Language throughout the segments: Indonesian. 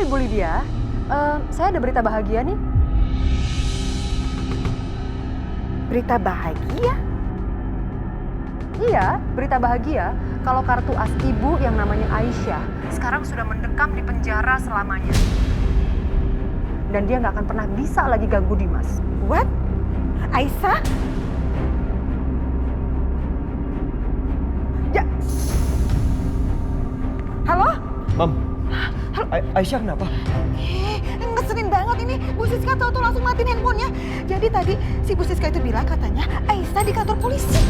Ibu Lydia, saya ada berita bahagia nih. Berita bahagia? Iya, berita bahagia kalau kartu as Ibu yang namanya Aisyah sekarang sudah mendekam di penjara selamanya. Dan dia nggak akan pernah bisa lagi ganggu Dimas. What? Aisyah? Ya. Halo? Mam, Aisyah kenapa? Ngeselin banget ini. Bu Siska tahu tuh langsung matiin handphonenya. Jadi tadi si Bu Siska itu bilang katanya Aisyah di kantor polisi.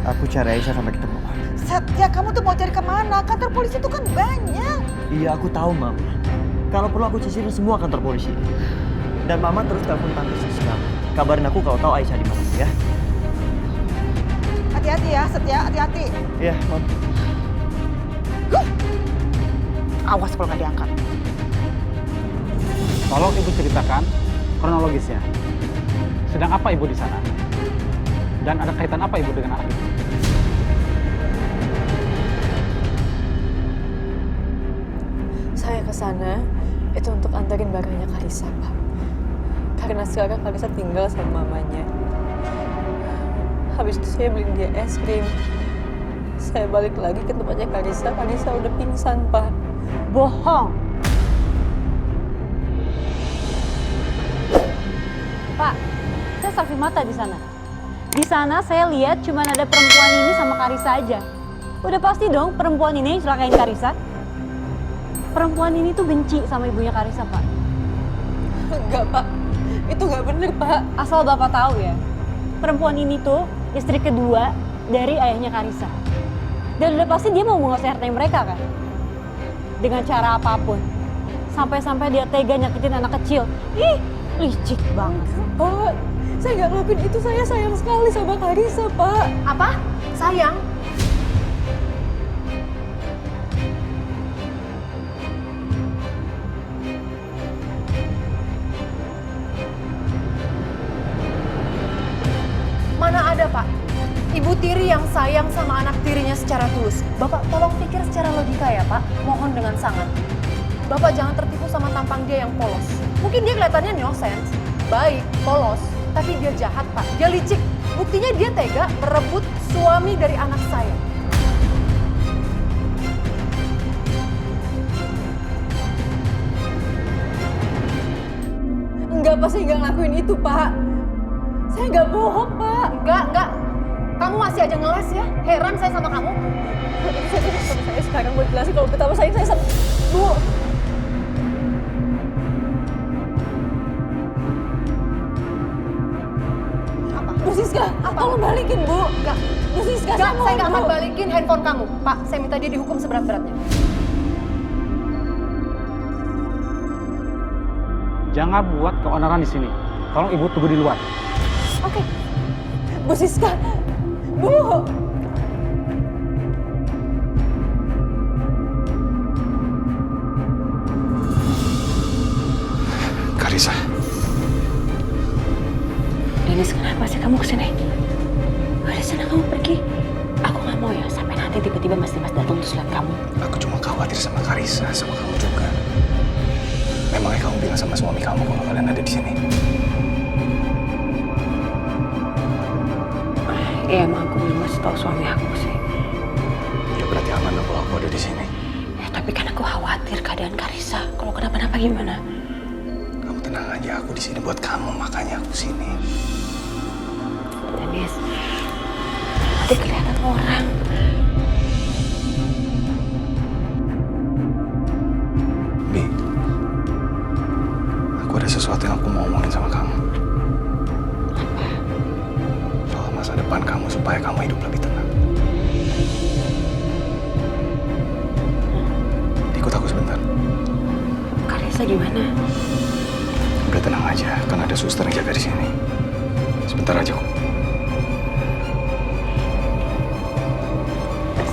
Aku cari Aisyah sampai ketemu. Satya, kamu tuh mau cari kemana? Kantor polisi itu kan banyak. Iya, aku tahu, Mam. Kalau perlu aku sisirin semua kantor polisi. Dan Mama terus telepon Tante Siska. Kabarin aku kalau tahu Aisyah di mana, ya. Hati-hati ya, Satya. Hati-hati. Iya, Mam. Awas kalau nggak diangkat. Tolong Ibu ceritakan kronologisnya. Sedang apa Ibu di sana? Dan ada kaitan apa Ibu dengan anak itu? Saya ke sana itu untuk antarin barangnya Karissa, Pak. Karena sekarang Karissa tinggal sama mamanya. Habis itu saya beliin dia es krim. Saya balik lagi ke tempatnya Karissa udah pingsan, Pak. Bohong. Pak, saya saksi mata di sana. Di sana saya lihat cuma ada perempuan ini sama Karissa aja. Udah pasti dong perempuan ini yang celakain Karissa. Perempuan ini tuh benci sama ibunya Karissa, Pak. Enggak, Pak. Itu nggak bener, Pak. Asal Bapak tahu ya, perempuan ini tuh istri kedua dari ayahnya Karissa. Dan udah pasti dia mau menguasai hartanya mereka kan? Dengan cara apapun. Sampai-sampai dia tega nyakitin anak kecil. Ih, licik banget. Pak, saya nggak ngelakuin itu. Saya sayang sekali sama Karissa, Pak. Apa? Sayang? Mana ada, Pak? Ibu tiri yang sayang sama anak tirinya secara tulus. Bapak tolong pikir secara logika ya, Pak. Mohon dengan sangat. Bapak jangan tertipu sama tampang dia yang polos. Mungkin dia kelihatannya no sense, baik, polos, tapi dia jahat, Pak. Dia licik. Buktinya dia tega merebut suami dari anak saya. Enggak, Pak. Saya nggak ngelakuin itu, Pak. Saya nggak bohong, Pak. Enggak. Kamu masih aja ngeles ya? Heran saya sama kamu. Saya sekarang mau jelasin kalau betapa sayang saya sama... Bu. Apa? Bu Siska, tolong balikin, Bu. Enggak. Bu Siska, Enggak, saya nggak akan Bu. balikin handphone kamu. Pak, saya minta dia dihukum seberat-beratnya. Jangan buat keonaran di sini. Tolong Ibu tunggu di luar. Oke. Bu Siska. Bu. Karissa. Denis, kenapa sih kamu kesini? Udah sana kamu pergi. Aku nggak mau ya sampai nanti tiba-tiba Mas Dimas datang terus lihat kamu. Aku cuma khawatir sama Karissa, sama kamu juga. Memangnya kamu bilang sama suami kamu kalau kalian ada di sini? Iya, emang aku belum masih tahu suami aku sih. Ya berarti aman dong kalau aku ada di sini. Ya, tapi kan aku khawatir keadaan Karissa. Kalau kenapa-napa gimana? Kamu tenang aja, aku di sini buat kamu, makanya aku sini. Denis, nanti kelihatan orang. Bi, aku ada sesuatu yang aku mau omongin sama kamu. Soal masa depan kamu supaya kamu hidup lebih tenang. Ikut aku sebentar. Karissa gimana? Udah tenang aja, kan ada suster yang jaga di sini. Sebentar aja kok.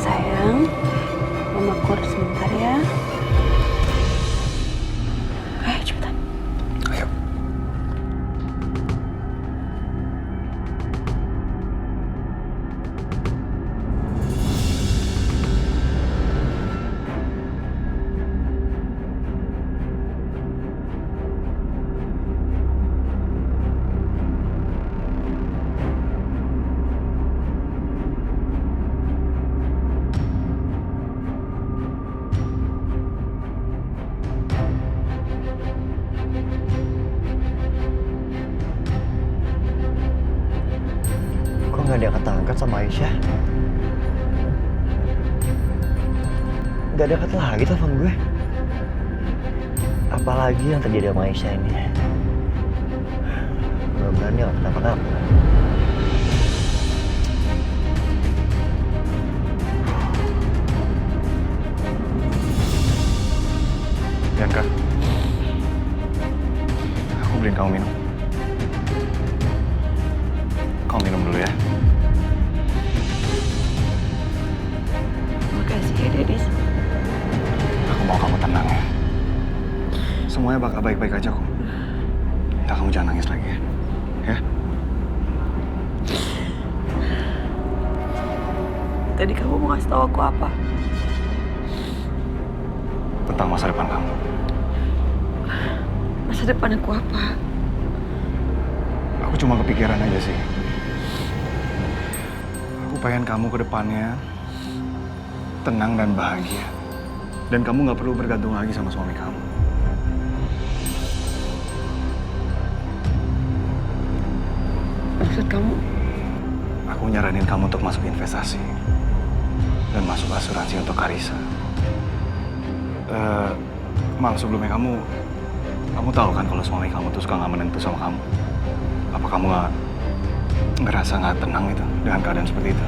Sayang, Mama keluar sebentar ya. Ayo cepetan. Ayo. nggak diangkat-angkat sama Aisyah. Nggak diangkat lagi telepon gue. Apalagi yang terjadi sama Aisyah ini. Mudah-mudahan dia nggak kenapa-napa. Bianca, aku beliin kamu minum. Kamu minum dulu ya. Makasih ya, Dennis. Aku mau kamu tenang ya. Semuanya bakal baik-baik aja kok. Udah, kamu jangan nangis lagi ya. Ya? Tadi kamu mau kasih tahu aku apa? Tentang masa depan kamu. Masa depan aku apa? Aku cuma kepikiran aja sih. Aku pengen kamu ke depannya tenang dan bahagia. Dan kamu nggak perlu bergantung lagi sama suami kamu. Maksud kamu? Aku nyaranin kamu untuk masuk investasi. Dan masuk asuransi untuk Karissa. Mal, sebelumnya kamu tahu kan kalau suami kamu tuh suka nggak menentu sama kamu. Apa kamu ngerasa nggak tenang itu dengan keadaan seperti itu?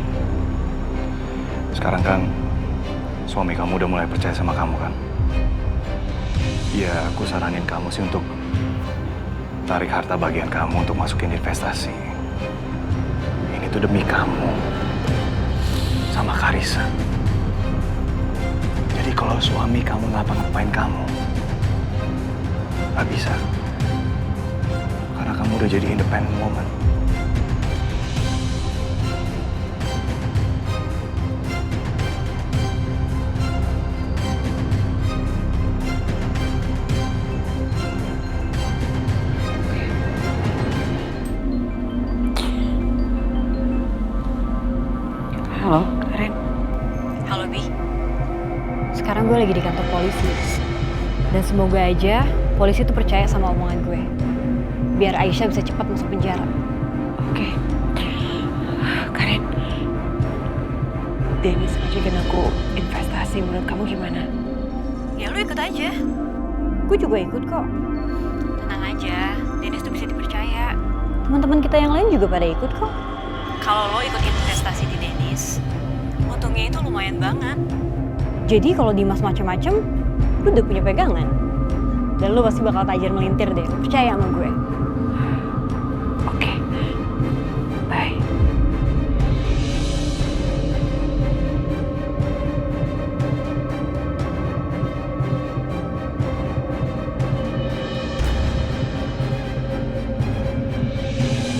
Sekarang kan suami kamu udah mulai percaya sama kamu kan? Ya, aku saranin kamu sih untuk tarik harta bagian kamu untuk masukin investasi. Ini tuh demi kamu sama Karissa. Jadi kalau suami kamu ngapa-ngapain kamu, nggak bisa. Karena kamu udah jadi independent woman. Halo, Karen. Halo, Bi. Sekarang gue lagi di kantor polisi. Dan semoga aja polisi tuh percaya sama omongan gue. Biar Aisyah bisa cepat masuk penjara. Oke. Karen. Dennis ngajakin aku investasi, menurut kamu gimana? Ya lu ikut aja. Gue juga ikut kok. Tenang aja, Dennis tuh bisa dipercaya. Teman-teman kita yang lain juga pada ikut kok. Kalau lo ikut investasi di Dennis, untungnya itu lumayan banget. Jadi kalau Dimas macem-macem, lu udah punya pegangan. Dan lu pasti bakal tajir melintir deh, lu percaya sama gue. Oke. Bye.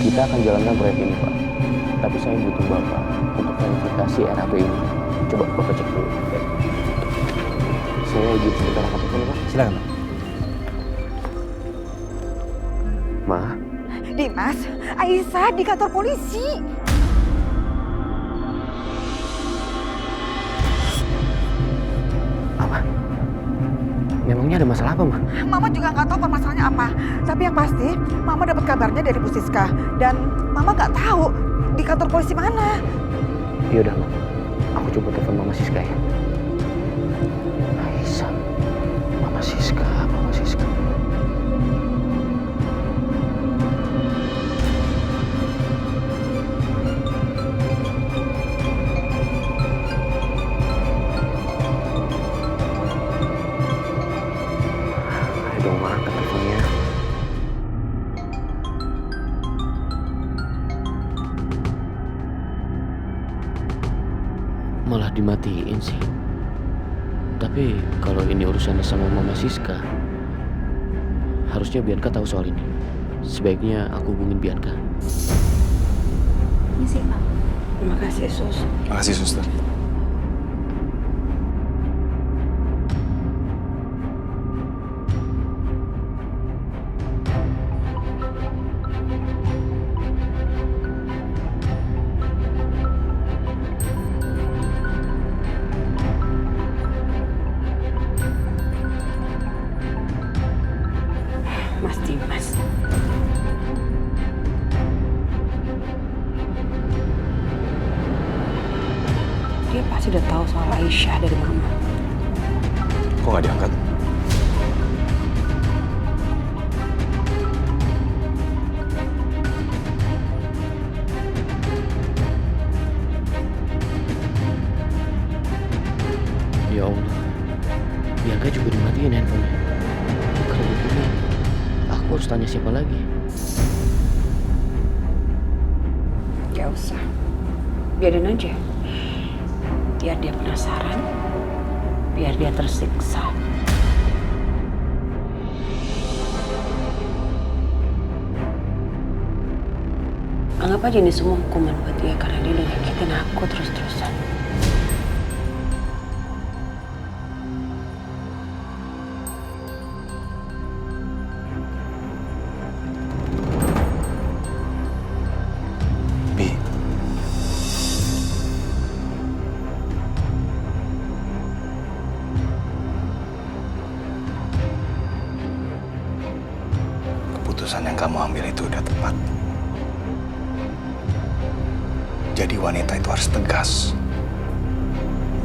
Kita akan jalankan proyek ini, Pak. Tapi saya butuh Bapak untuk verifikasi RAB ini. Coba Bapak cek dulu. Saya izin sebentar angkat telepon, Pak. Silakan, Pak. Ma, Dimas, Aisyah di kantor polisi. apa? Memangnya ada masalah apa, Ma? Mama juga nggak tahu permasalahannya apa. Tapi yang pasti, Mama dapat kabarnya dari Bu Siska. Dan Mama nggak tahu di kantor polisi mana. Yaudah, Ma. Aku coba telepon Mama Siska ya. Aisyah. Mama Siska, Mama Siska. Ayo dong, Ma, angkat teleponnya. Malah dimatiin sih. Tapi kalau ini urusannya sama Mama Siska, harusnya Bianca tahu soal ini. Sebaiknya aku hubungin Bianca. Ini sih, Pak. Terima kasih, Sus. Makasih, suster. Mas Dimas. pasti udah tahu soal Aisyah dari Mama. Kok nggak diangkat? Ya Allah, Bianca juga dimatiin handphonenya. Kalau begini, aku harus tanya siapa lagi? Gak usah, biarin aja. Biar dia penasaran, biar dia tersiksa. Anggap aja ini semua hukuman buat dia karena dia udah nyakitin aku terus-terusan. Bi. Keputusan yang kamu ambil itu udah tepat. Jadi wanita itu harus tegas.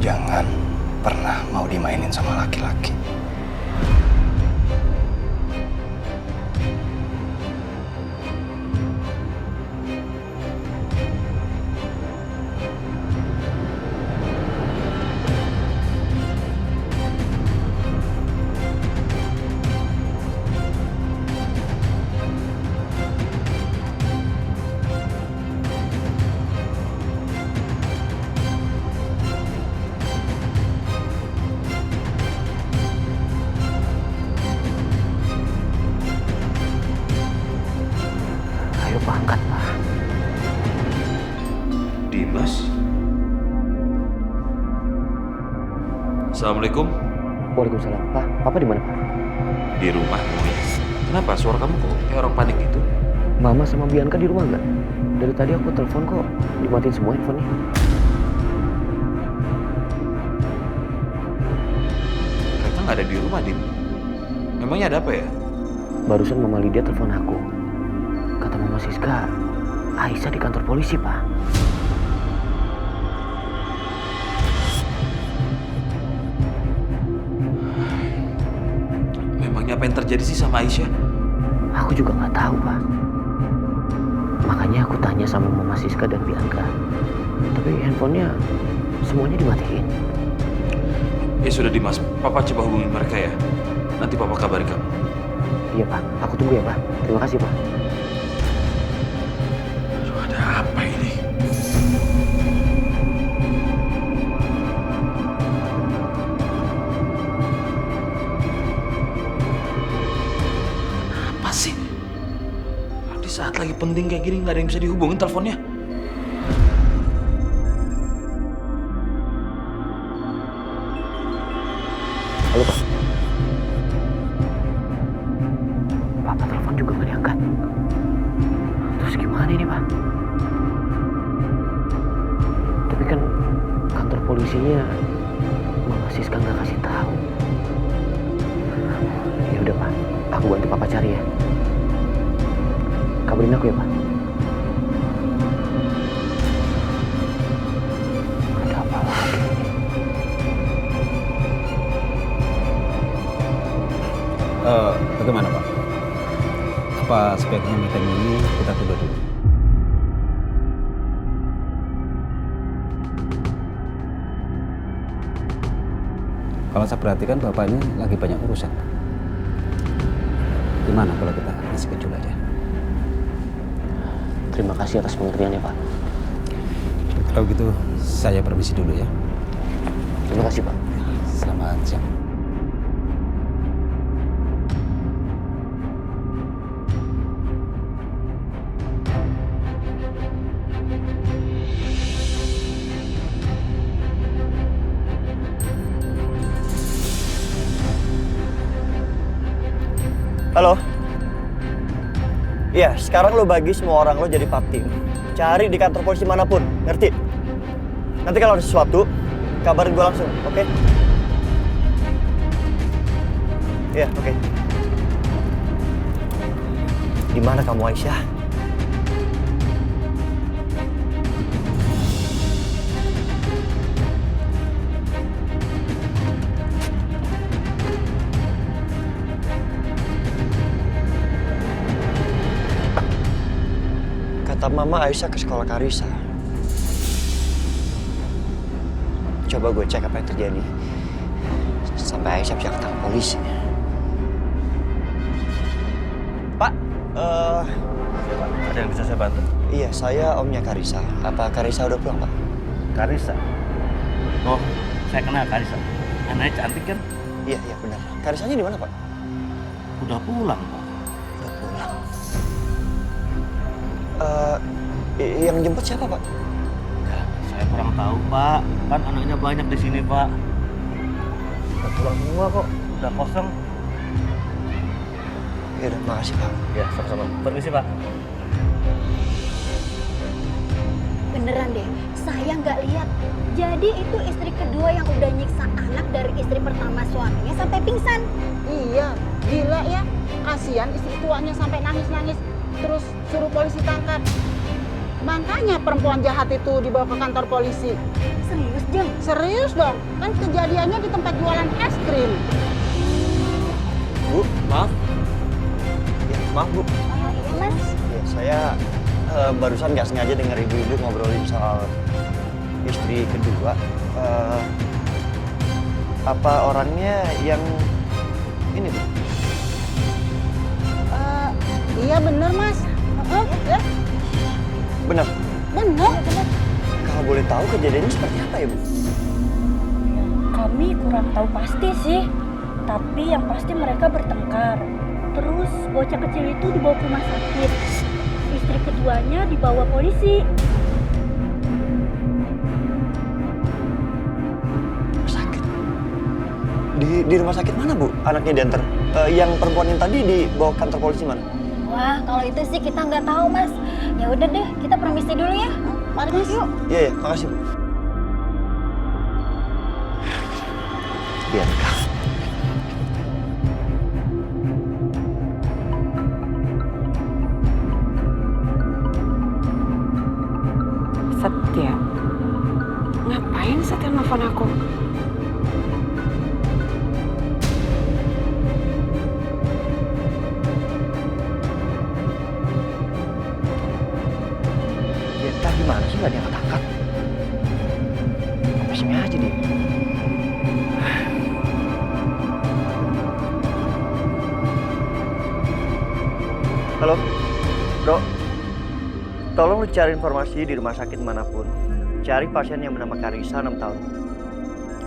Jangan pernah mau dimainin sama laki-laki. Ayo Pak, angkat Pak. Dimas. Assalamualaikum. Waalaikumsalam. Pak, Papa di mana Pak? Di rumah Mui. Kenapa suara kamu kok kayak orang panik gitu? Mama sama Bianca di rumah nggak? Dari tadi aku telepon kok dimatiin semua handphonenya. Mereka nggak ada di rumah, Dim. Memangnya ada apa ya? Barusan Mama Lydia telepon aku. Kata Mama Siska, Aisyah di kantor polisi, Pak. Memangnya apa yang terjadi sih sama Aisyah? Aku juga nggak tahu, Pak. Makanya aku tanya sama Mama Siska dan Bianca. Tapi handphonenya semuanya dimatiin. Ya sudah Dimas, Papa coba hubungi mereka ya. Nanti Papa kabari kamu. Iya, Pak. Aku tunggu ya, Pak. Terima kasih, Pak. Aduh, ada apa ini? Apa sih? Di saat lagi penting kayak gini nggak ada yang bisa dihubungin teleponnya. Halo, Pak. Papa telepon juga nggak diangkat. Terus gimana ini, Pak? Tapi kan kantor polisinya Mama Siska nggak kasih tahu. Ya udah, Pak. Aku bantu Papa cari ya. Kabarin aku ya, Pak. Ada apa lagi? Bagaimana Pak? Apa sebaiknya meeting ini kita tunda dulu? Kalau saya perhatikan Bapak ini lagi banyak urusan. Gimana kalau kita schedule aja? Terima kasih atas pengertiannya, Pak. Kalau gitu saya permisi dulu ya. Terima kasih, Pak. Selamat siang. Halo? Iya, sekarang lo bagi semua orang lo jadi partim. Cari di kantor polisi manapun, ngerti? Nanti kalau ada sesuatu, kabarin gue langsung, oke? Iya, oke. Di mana kamu, Aisyah? Kata Mama Aisyah ke sekolah Karisa. Coba gue cek apa yang terjadi. Sampai Aisyah bisa ketangkap polisi. Pak, Ada yang bisa saya bantu? iya, saya omnya Karisa. Apa Karisa udah pulang, Pak? Karisa. Oh, saya kenal Karisa. Anaknya cantik kan? Iya, benar. Karisanya di mana, Pak? Udah pulang, Pak. Udah pulang. Yang jemput siapa, Pak? Ya, saya kurang tahu, Pak. Kan anaknya banyak di sini, Pak. Udah pulang semua kok. Udah kosong. Ya udah, makasih, Pak. Ya, sama-sama. Permisi, Pak. Beneran deh, saya nggak lihat. Jadi itu istri kedua yang udah nyiksa anak dari istri pertama suaminya sampai pingsan. Iya, gila ya. Kasihan istri tuanya sampai nangis-nangis. Terus suruh polisi tangkap. Makanya perempuan jahat itu dibawa ke kantor polisi. Serius, Jeng? Serius dong, kan kejadiannya di tempat jualan es krim. Bu, maaf. Ya, maaf, Bu. Oh iya, Mas. Ya, saya barusan nggak sengaja dengar ibu-ibu ngobrolin soal istri kedua. Apa orangnya yang ini tuh? Iya bener, Mas. Ya. Benar. Bener. Kalau boleh tahu kejadiannya seperti apa ya, Bu? Kami kurang tahu pasti sih, tapi yang pasti mereka bertengkar. Terus bocah kecil itu dibawa ke rumah sakit. Istri keduanya dibawa polisi. Sakit? Di rumah sakit mana, Bu? Anaknya diantar? Yang perempuan yang tadi dibawa ke kantor polisi mana? Wah, kalau itu sih kita nggak tahu, Mas. Ya udah deh, kita permisi dulu ya. Mari, Mas. Yuk. Iya, makasih, Bu. Bianca. Setia? Ngapain Setia nelfon aku? Bianca gimana sih nggak diangkat-angkat? Apa sih aja dia? Halo, Bro. Tolong lu cari informasi di rumah sakit manapun. Cari pasien yang bernama Karisa 6 tahun.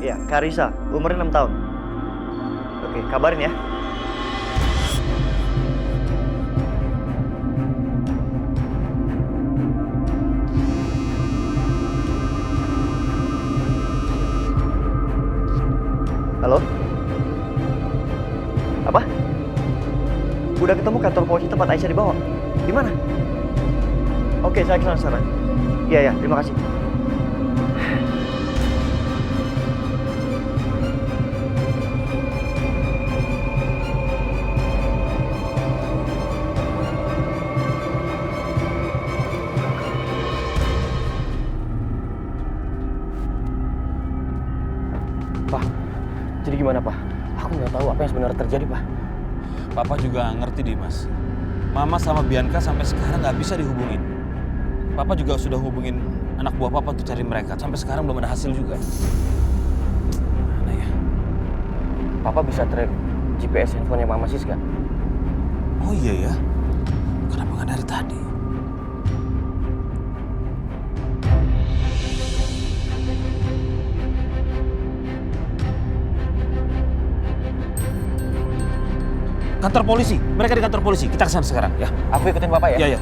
Iya, Karisa, umurnya 6 tahun. Oke, kabarin ya. Halo? Apa? Udah ketemu kantor polisi tempat Aisyah dibawa? Di mana? Oke, saya kesana sana. Iya, terima kasih. Pak, jadi gimana, Pak? Aku nggak tahu apa yang sebenarnya terjadi, Pak. Papa juga ngerti, Dimas. Mama sama Bianca sampai sekarang nggak bisa dihubungin. Papa juga sudah hubungin anak buah Papa untuk cari mereka. Sampai sekarang belum ada hasil juga. Mana ya? Papa bisa track GPS handphonenya Mama Siska. Oh iya ya? Kenapa nggak dari tadi? Kantor polisi, mereka di kantor polisi. Kita kesana sekarang ya. Aku ikutin Bapak ya? Iya.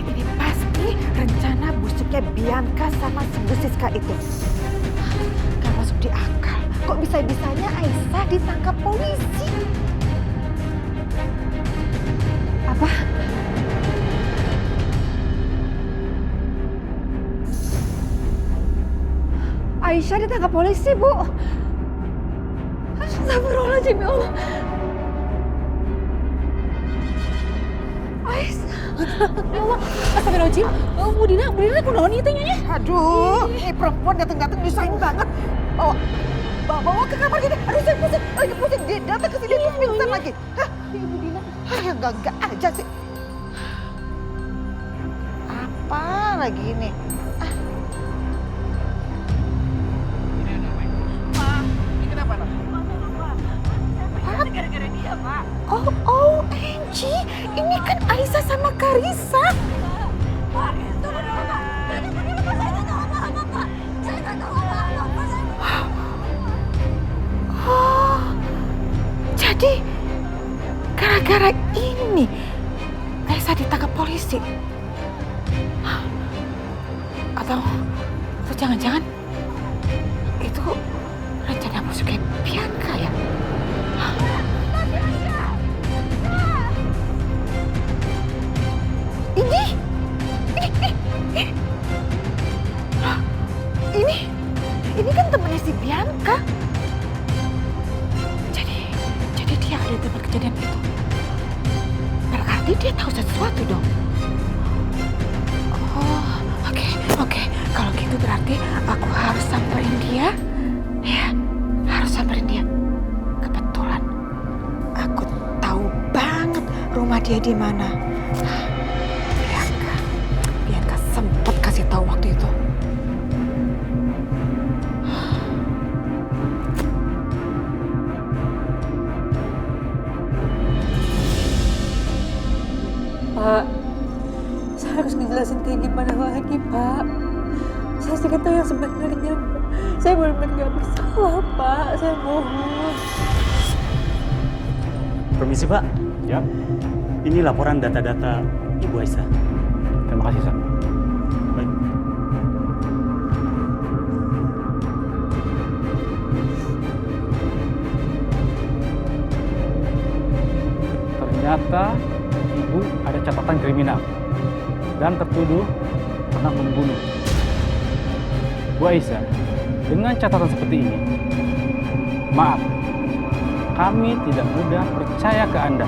Ini pasti rencana busuknya Bianca sama si Bu Siska itu. Gak masuk di akal. Kok bisa-bisanya Aisyah ditangkap polisi? Apa? Aisyah ditangkap polisi, Bu. Astagfirullahaladzim, ya Allah. Aisyah. Ya Allah, astagfirullahaladzim. Bu Dina kunaon ieu teh Nyonya? Aduh, ini perempuan datang-datang nyusahin banget. Bawa ke kamar gini. Aduh, saya pusing. Lagi pusing. Dia datang ke sini terus pingsan lagi. Hah? Ibu Dina. Yang enggak aja sih. Apa lagi ini? Gara-gara dia, Pak. Oh, Angie. Ini kan Aisyah sama Karissa. Pak, tunggu dulu, Pak. Tunggu dulu, Pak. Saya nggak tahu apa-apa, Pak. Saya nggak tahu apa-apa, Pak. Oh, jadi gara-gara ini Aisyah ditangkap polisi. Atau jangan-jangan itu rencana busuknya Bianca ya? Ini kan temannya si Bianca. Jadi dia ada di tempat kejadian itu. Berarti dia tahu sesuatu dong. Oh, oke. Kalau gitu berarti aku harus samperin dia. Ya, harus samperin dia. Kebetulan aku tahu banget rumah dia di mana. Bianca sempat kasih tahu waktu itu. Pak, saya harus ngejelasin kayak gimana lagi, Pak. Saya sih tahu yang sebenarnya. Saya benar-benar gak bersalah, Pak. Saya mohon. Permisi, Pak. Ya. Ini laporan data-data Ibu Aisyah. Terima kasih, Sam. Baik. Ternyata Ibu ada catatan kriminal dan tertuduh pernah membunuh. Bu Aisyah, dengan catatan seperti ini, maaf, kami tidak mudah percaya ke Anda.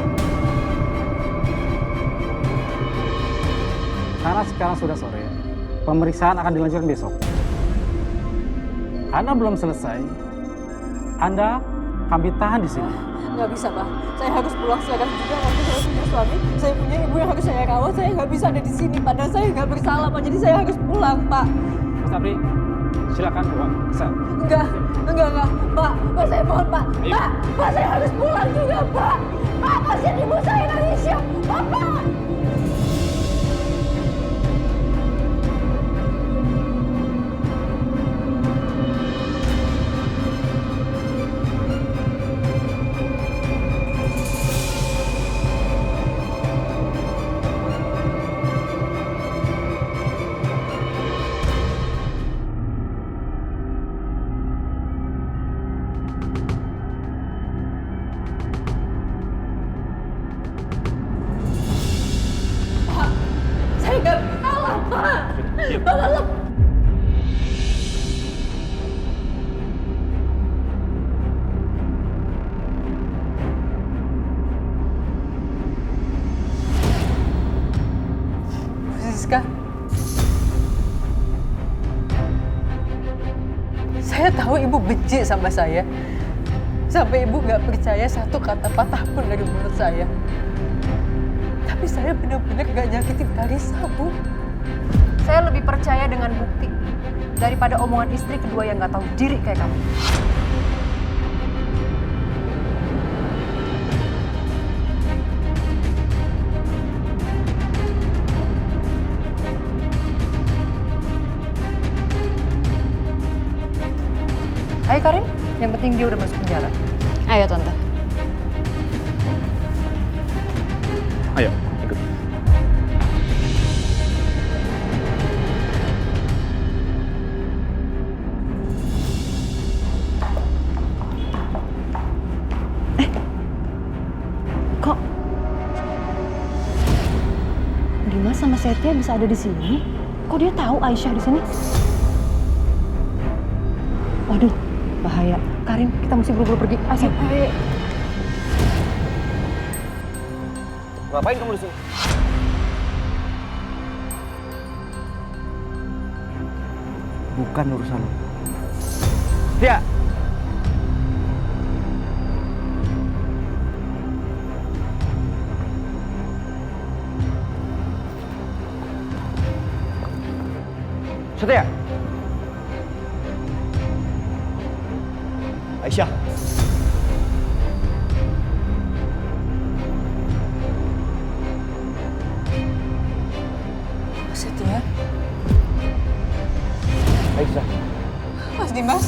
Karena sekarang sudah sore, pemeriksaan akan dilanjutkan besok. Karena belum selesai, Anda kami tahan di sini. Nggak bisa, Pak. Saya harus pulang sekarang juga. Waktu saya punya suami, saya punya ibu yang harus saya rawat. Saya nggak bisa ada di sini, padahal saya nggak bersalah, Pak. Jadi saya harus pulang, Pak. Mas Apri, silakan pulang. Enggak. Pak, saya mohon, Pak. Pak, saya harus pulang juga, Pak. Pak, kasihan ibu saya nangis ya. Bapak. Saya nggak salah, Pak. Bapak lo. Siska, saya tahu ibu benci sama saya. Sampai ibu nggak percaya satu kata patah pun dari mulut saya. Tapi saya benar-benar gak nyakitin Karissa, Bu. Saya lebih percaya dengan bukti daripada omongan istri kedua yang gak tahu diri kayak kamu. Ayo Karin, yang penting dia udah masuk penjara. Ayo, Tante. Ayo, ikut. Kok Dimas sama Setia bisa ada di sini? Kok dia tahu Aisyah di sini? Waduh, bahaya. Karin, kita mesti buru-buru pergi. Ayo. Ngapain kamu di sini? bukan urusan lo. Setia! Setia! Aisyah! Setia? Aisyah! Mas Dimas?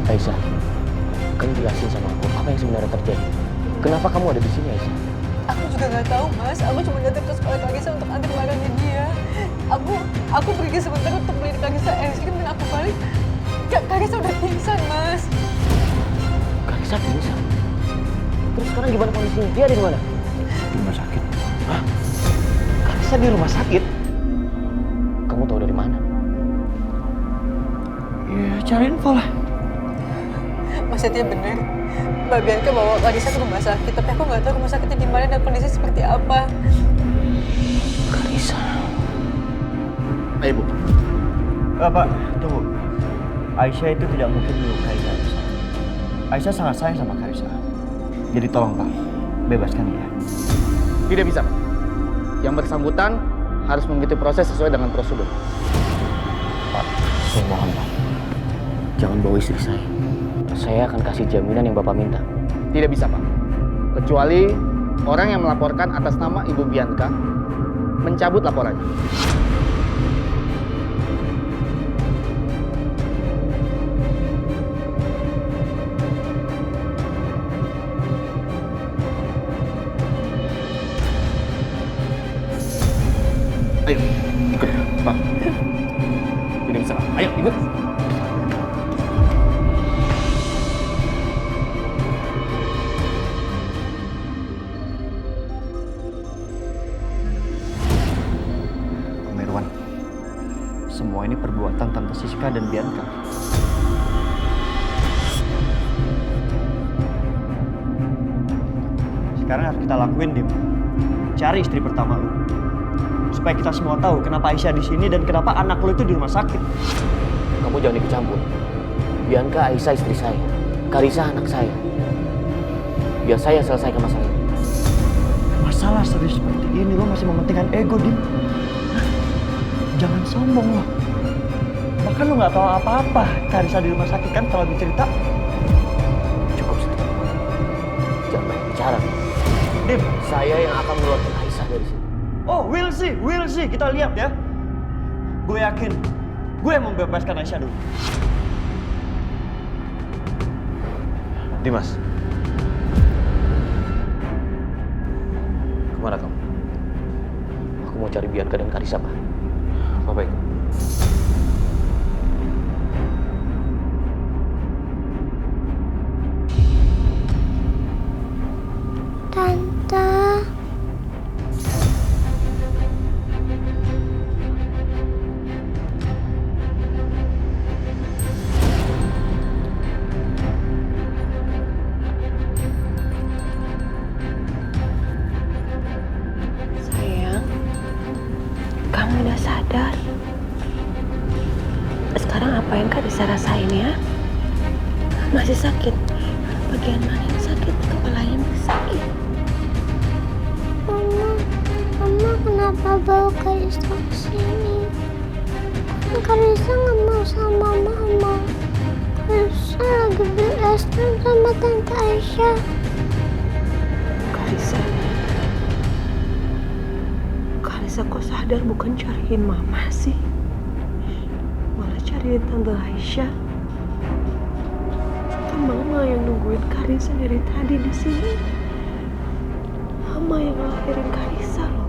Aisyah, kamu jelasin sama aku apa yang sebenarnya terjadi. Kenapa kamu ada di sini, Aisyah? Aku juga nggak tahu, Mas. Aku cuma datang ke sekolah Karisa untuk antar barangnya dia. Aku pergi sebentar untuk beliin Karisa es krim dan aku balik. Karisa udah pingsan, Mas. Karisa pingsan? Terus sekarang gimana kondisinya? Dia di mana? Di rumah sakit. Hah? Karisa di rumah sakit? Kamu tahu dari mana? Ya, cari info lah. Mas Setia bener. Mbak Bianca bawa Karisa ke rumah sakit, tapi aku nggak tahu rumah sakitnya di mana dan kondisi seperti apa. Karisa. Ayo, Bu. Pak, tunggu. Aisyah itu tidak mungkin melukai Karisa. Aisyah sangat sayang sama Karisa. Jadi tolong, Pak, bebaskan dia. Tidak bisa, Pak. Yang bersangkutan harus mengikuti proses sesuai dengan prosedur. Pak, saya mohon, Pak. Jangan bawa istri saya. Saya akan kasih jaminan yang Bapak minta. Tidak bisa, Pak. Kecuali orang yang melaporkan atas nama Ibu Bianca mencabut laporannya. Ayo, ikut, Pak. Tidak bisa, Pak. Ayo, ikut. Om Irwan, semua ini perbuatan Tante Siska dan Bianca. Sekarang harus kita lakuin, Dim. Cari istri pertama lu. Supaya kita semua tahu kenapa Aisyah di sini dan kenapa anak lo itu di rumah sakit. Kamu jangan ikut campur. Bianca Aisyah istri saya. Karisa anak saya. Biar saya selesaikan masalah ini. Masalah serius seperti ini lo masih mementingkan ego, Dim. Jangan sombong lo. Bahkan lo nggak tahu apa-apa. Karisa di rumah sakit kan kalau dicerita. Cukup, Setia. Jangan banyak bicara. Dim, saya yang akan mengeluarkan Aisyah dari sini. oh, we'll see. Kita lihat ya. Gue yakin, gue yang membebaskan Aisyah dulu. Dimas. Kemana kamu? Aku mau cari Bianca dan Karisa, Pak. Apa baik? Tante. Sayang, kamu udah sadar. Sekarang apa yang Kak bisa rasain ya? Masih sakit? Bagian mana yang sakit? Kepalanya masih sakit. Mama kenapa bawa Karisa ke sini? Kan Karisa nggak mau sama Mama. Karisa lagi beli es krim sama Tante Aisyah. Karisa kok sadar bukan cariin Mama sih? Malah cariin Tante Aisyah. Itu Mama yang nungguin Karisa dari tadi di sini. Mama yang ngelahirin Karisa loh.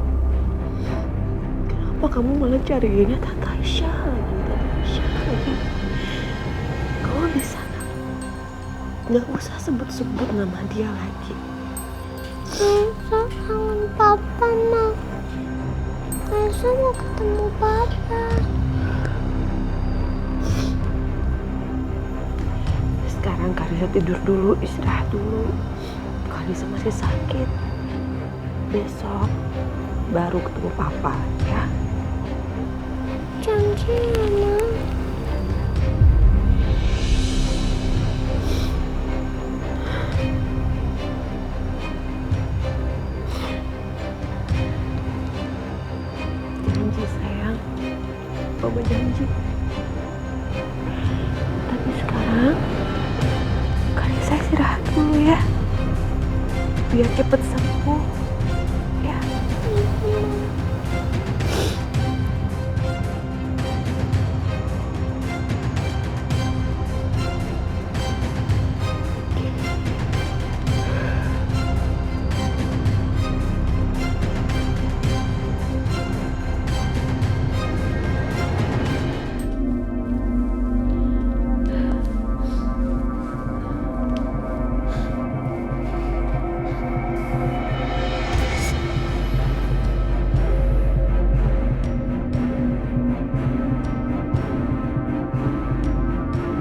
Kenapa kamu malah cariinnya Tante Aisyah lagi? Tante Aisyah lagi. Kamu bisa nggak usah sebut-sebut nama dia lagi. Karisa kangen Papa, Ma. Karisa mau ketemu Papa. Sekarang Karisa tidur dulu, istirahat dulu. Karisa masih sakit. Besok baru ketemu papa ya. Janji ya, Ma. Janji sayang. Mama janji. Tapi sekarang Karisa istirahat dulu ya. Biar cepet sembuh. Ya.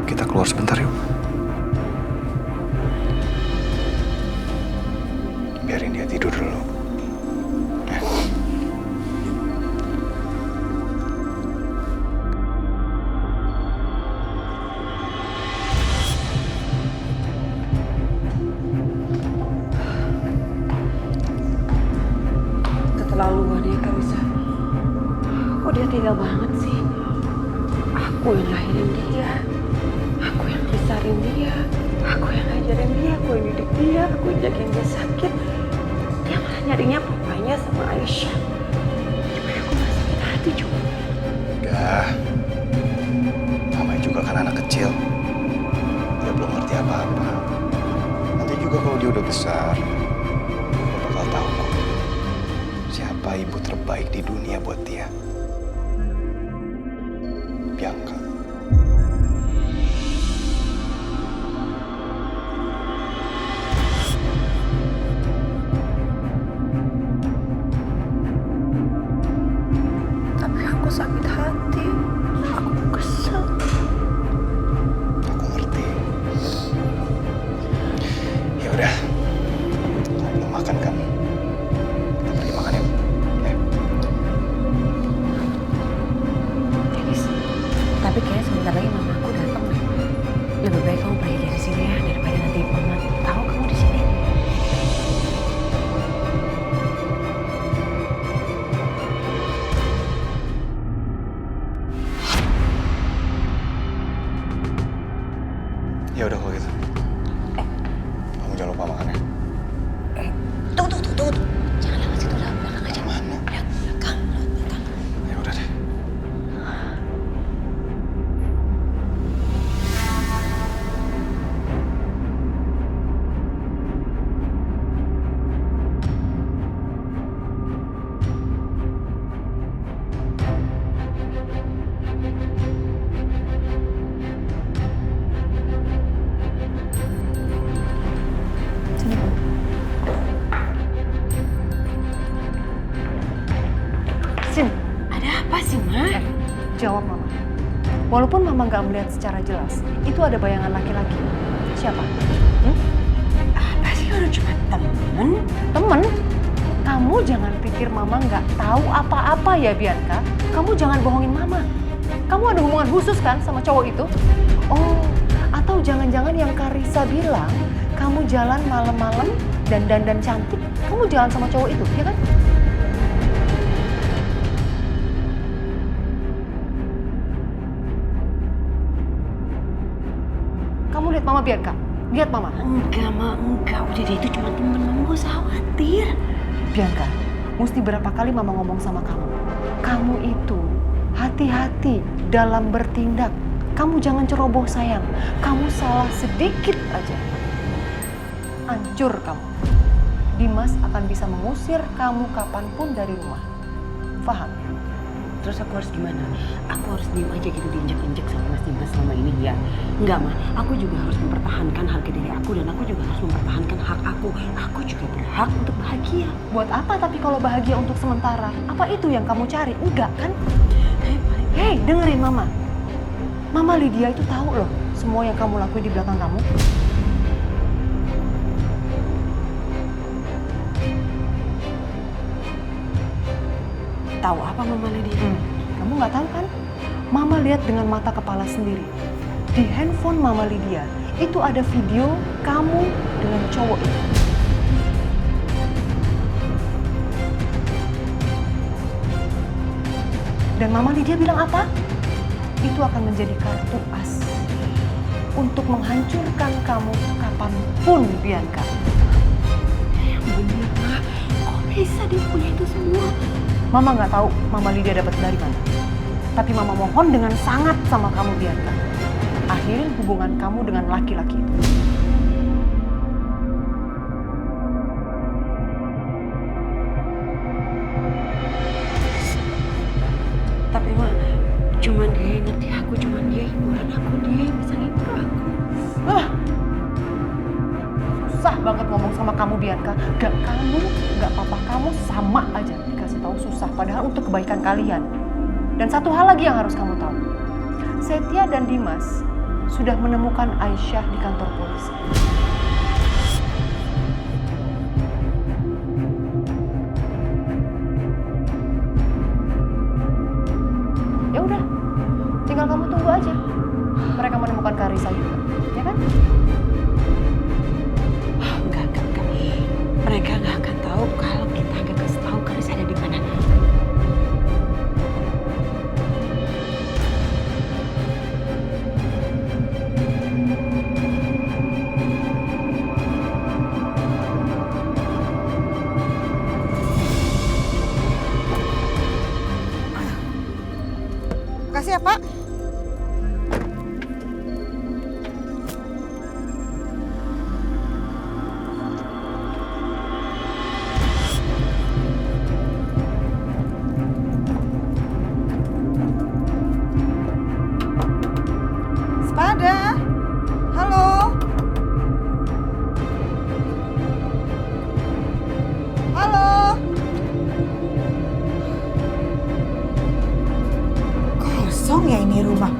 Kita keluar sebentar yuk. Biarin dia tidur dulu. Ya. Keterlaluan ya Karisa. Kok dia tega banget sih? Aku yang lahirin dia. Aku yang besarin dia. Aku yang ngajarin dia. Aku yang didik dia. Aku yang jagain dia sakit. Dia malah nyarinya papanya sama Aisyah. Gimana aku gak sakit hati coba? Udah. Namanya juga kan anak kecil. Dia belum ngerti apa-apa. Nanti juga kalau dia udah besar, dia bakal tahu kok siapa ibu terbaik di dunia buat dia. Bianca. Tapi aku sakit hati. Aku kesel. Aku ngerti. Ya udah. Kamu belum makan kan? Kita pergi makan yuk. Ya. Dennis, tapi kayaknya sebentar lagi mama aku datang deh. Lebih baik kamu pergi dari sini ya, daripada nanti mama tahu kamu di sini. Ya udah kalau gitu. Kamu jangan lupa makan ya. Tunggu. Jangan lewat situ, lewat belakang aja. Mana? Lewat belakang. Ya udah deh. Sin, Ada apa sih, Ma? jawab Mama. Walaupun Mama nggak melihat secara jelas, itu ada bayangan laki-laki. Siapa? Apa sih, orang cuma temen? Temen? Kamu jangan pikir Mama nggak tahu apa-apa ya, Bianca. Kamu jangan bohongin Mama. Kamu ada hubungan khusus kan sama cowok itu? Oh, atau jangan-jangan yang Karisa bilang, kamu jalan malam-malam dan dandan cantik, kamu jalan sama cowok itu, ya kan? Kamu lihat Mama, Bianca. Lihat Mama. Enggak, Ma, enggak. Udah deh, itu cuma temen. Mama gak usah khawatir. Bianca, mesti berapa kali Mama ngomong sama kamu. Kamu itu hati-hati dalam bertindak. Kamu jangan ceroboh sayang. Kamu salah sedikit aja, hancur kamu. Dimas akan bisa mengusir kamu kapanpun dari rumah. Paham? Terus aku harus gimana? Aku harus diem aja gitu diinjak-injak sama Mas Dimas selama ini ya? Enggak, Ma. Aku juga harus mempertahankan harga diri aku dan aku juga harus mempertahankan hak aku. Aku juga berhak untuk bahagia. Buat apa tapi kalau bahagia untuk sementara? Apa itu yang kamu cari? Enggak kan? Hei, dengerin Mama. Mama Lydia itu tahu loh semua yang kamu lakuin di belakang kamu. tahu apa Mama Lydia? Kamu nggak tahu kan? Mama lihat dengan mata kepala sendiri. Di handphone Mama Lydia itu ada video kamu dengan cowok itu. Dan Mama Lydia bilang apa? Itu akan menjadi kartu as untuk menghancurkan kamu kapanpun, Bianca. Yang bener, Ma. Kok bisa dia punya itu semua? Mama nggak tahu Mama Lydia dapat dari mana. Tapi Mama mohon dengan sangat sama kamu, Bianca. Akhirin hubungan kamu dengan laki-laki itu. Tapi Ma, cuman dia yang ngerti aku, cuman dia hiburan aku, dia yang bisa ngibur aku. Susah banget ngomong sama kamu, Bianca. Gak kamu, gak papa kamu sama aja dikasih tahu susah. Padahal untuk kebaikan kalian. Dan satu hal lagi yang harus kamu tahu. Setia dan Dimas sudah menemukan Aisyah di kantor polisi. Ya udah, tinggal kamu tunggu aja. Mereka menemukan Karissa juga, ya kan? Enggak. Mereka nggak akan tahu kalau kita nggak kasih tahu Karissa ada di mana. Makasih ya, Pak. Sepada. Halo. Halo. Kosong ya ini rumah.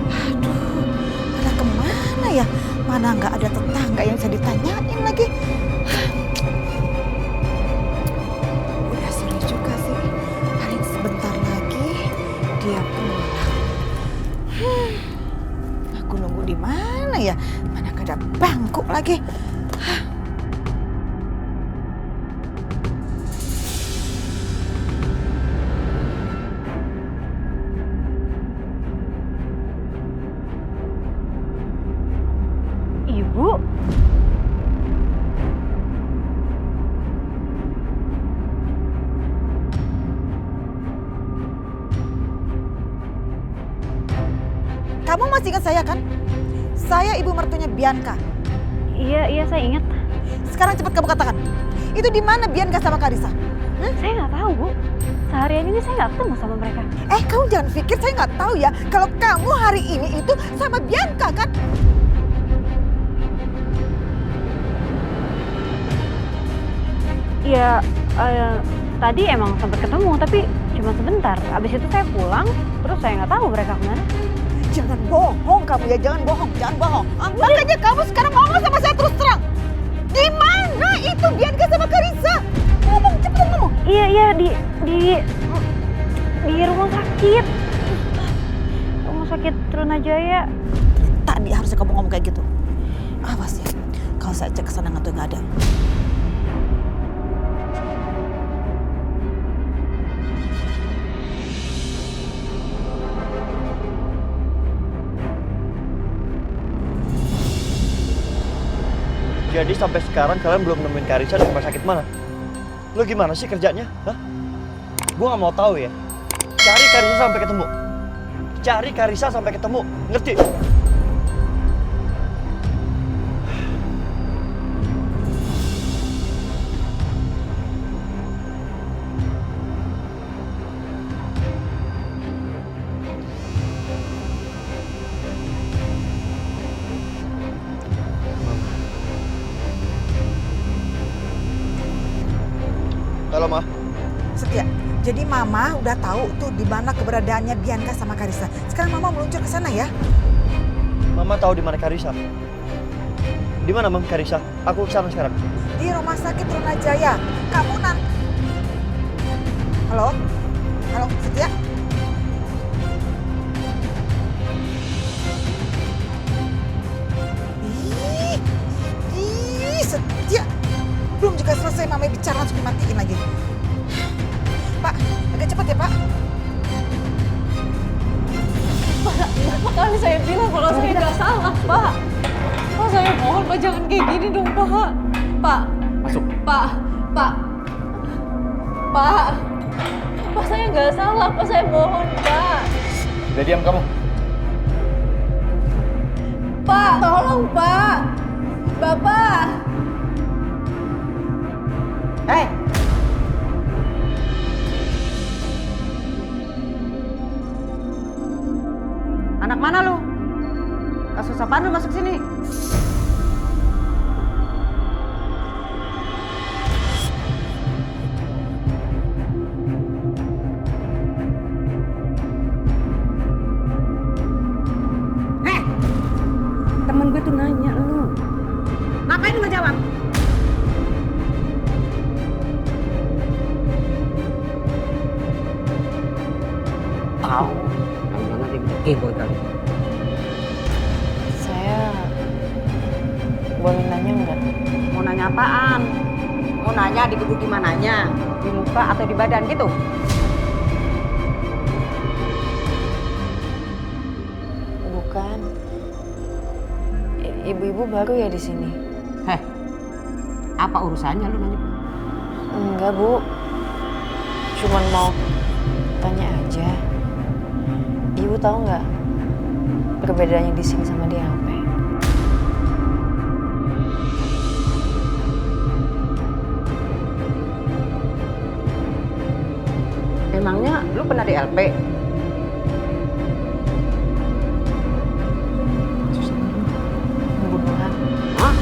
Aduh, pada kemana ya? Mana nggak ada tetangga yang bisa ditanyain lagi. Udah sore juga sih. Paling sebentar lagi dia pulang. Aku nunggu di mana ya? Mana nggak ada bangku lagi. Ibu? Kamu masih ingat saya kan? Saya ibu mertuanya Bianca. Iya saya ingat. Sekarang cepat kamu katakan. Itu di mana Bianca sama Karissa? Saya nggak tahu, Bu. Seharian ini saya nggak ketemu sama mereka. Kamu jangan pikir saya nggak tahu ya. Kalau kamu hari ini itu sama Bianca kan? Iya, tadi emang sempat ketemu, tapi cuma sebentar. Abis itu saya pulang, terus saya nggak tahu mereka kemana. Jangan bohong kamu ya, jangan bohong. Makanya kamu sekarang ngomong sama saya terus terang. Di mana itu Bianca sama Karissa? Ngomong, cepet ngomong. Iya, di rumah sakit. Rumah sakit Trunajaya. Tadi harusnya kamu ngomong kayak gitu. Awas ya, kalau saya cek kesana nggak ada. Jadi sampai sekarang kalian belum nemuin Karissa di rumah sakit mana? Lo gimana sih kerjanya? Hah? Gue gak mau tahu ya. Cari Karissa sampai ketemu. Cari Karissa sampai ketemu. Ngerti? Halo, Ma. Setia, jadi Mama udah tahu tuh di mana keberadaannya Bianca sama Karissa. Sekarang Mama meluncur ke sana ya. Mama tahu di mana Karissa. Di mana, Mam, Karissa? Aku ke sana sekarang. Di rumah sakit Trunajaya. Kamu nanti. Halo? Halo, Setia? Setia. Belum juga selesai Mama bicara langsung dimatiin lagi. Pak, agak cepat ya, Pak. Pak, kali saya bilang kalau saya nggak salah, Pak. Pak, saya mohon, Pak, jangan kayak gini dong, Pak. Pak. Masuk. Pak. Pak. Pak. Pak, saya nggak salah, Pak. Saya mohon, Pak. Udah diam kamu. Pak, tolong, Pak. Bapak. Hei. Anak mana lu? Kasus apaan lu masuk sini? Temen gue tuh nanya lu. Ngapain lu nggak jawab? Tahu. Jangan dia bisa keboy kali. Saya boleh nanya nggak? Mau nanya apaan? Mau nanya dikebuki mananya? Di muka atau di badan gitu? Bukan. Ibu-ibu baru ya di sini? Heh, apa urusannya lu nanya? Enggak, Bu. Cuman mau tanya aja. Ibu tahu nggak perbedaannya di sini sama di HP? Emangnya lu pernah di LP? Pembunuhan. Hah?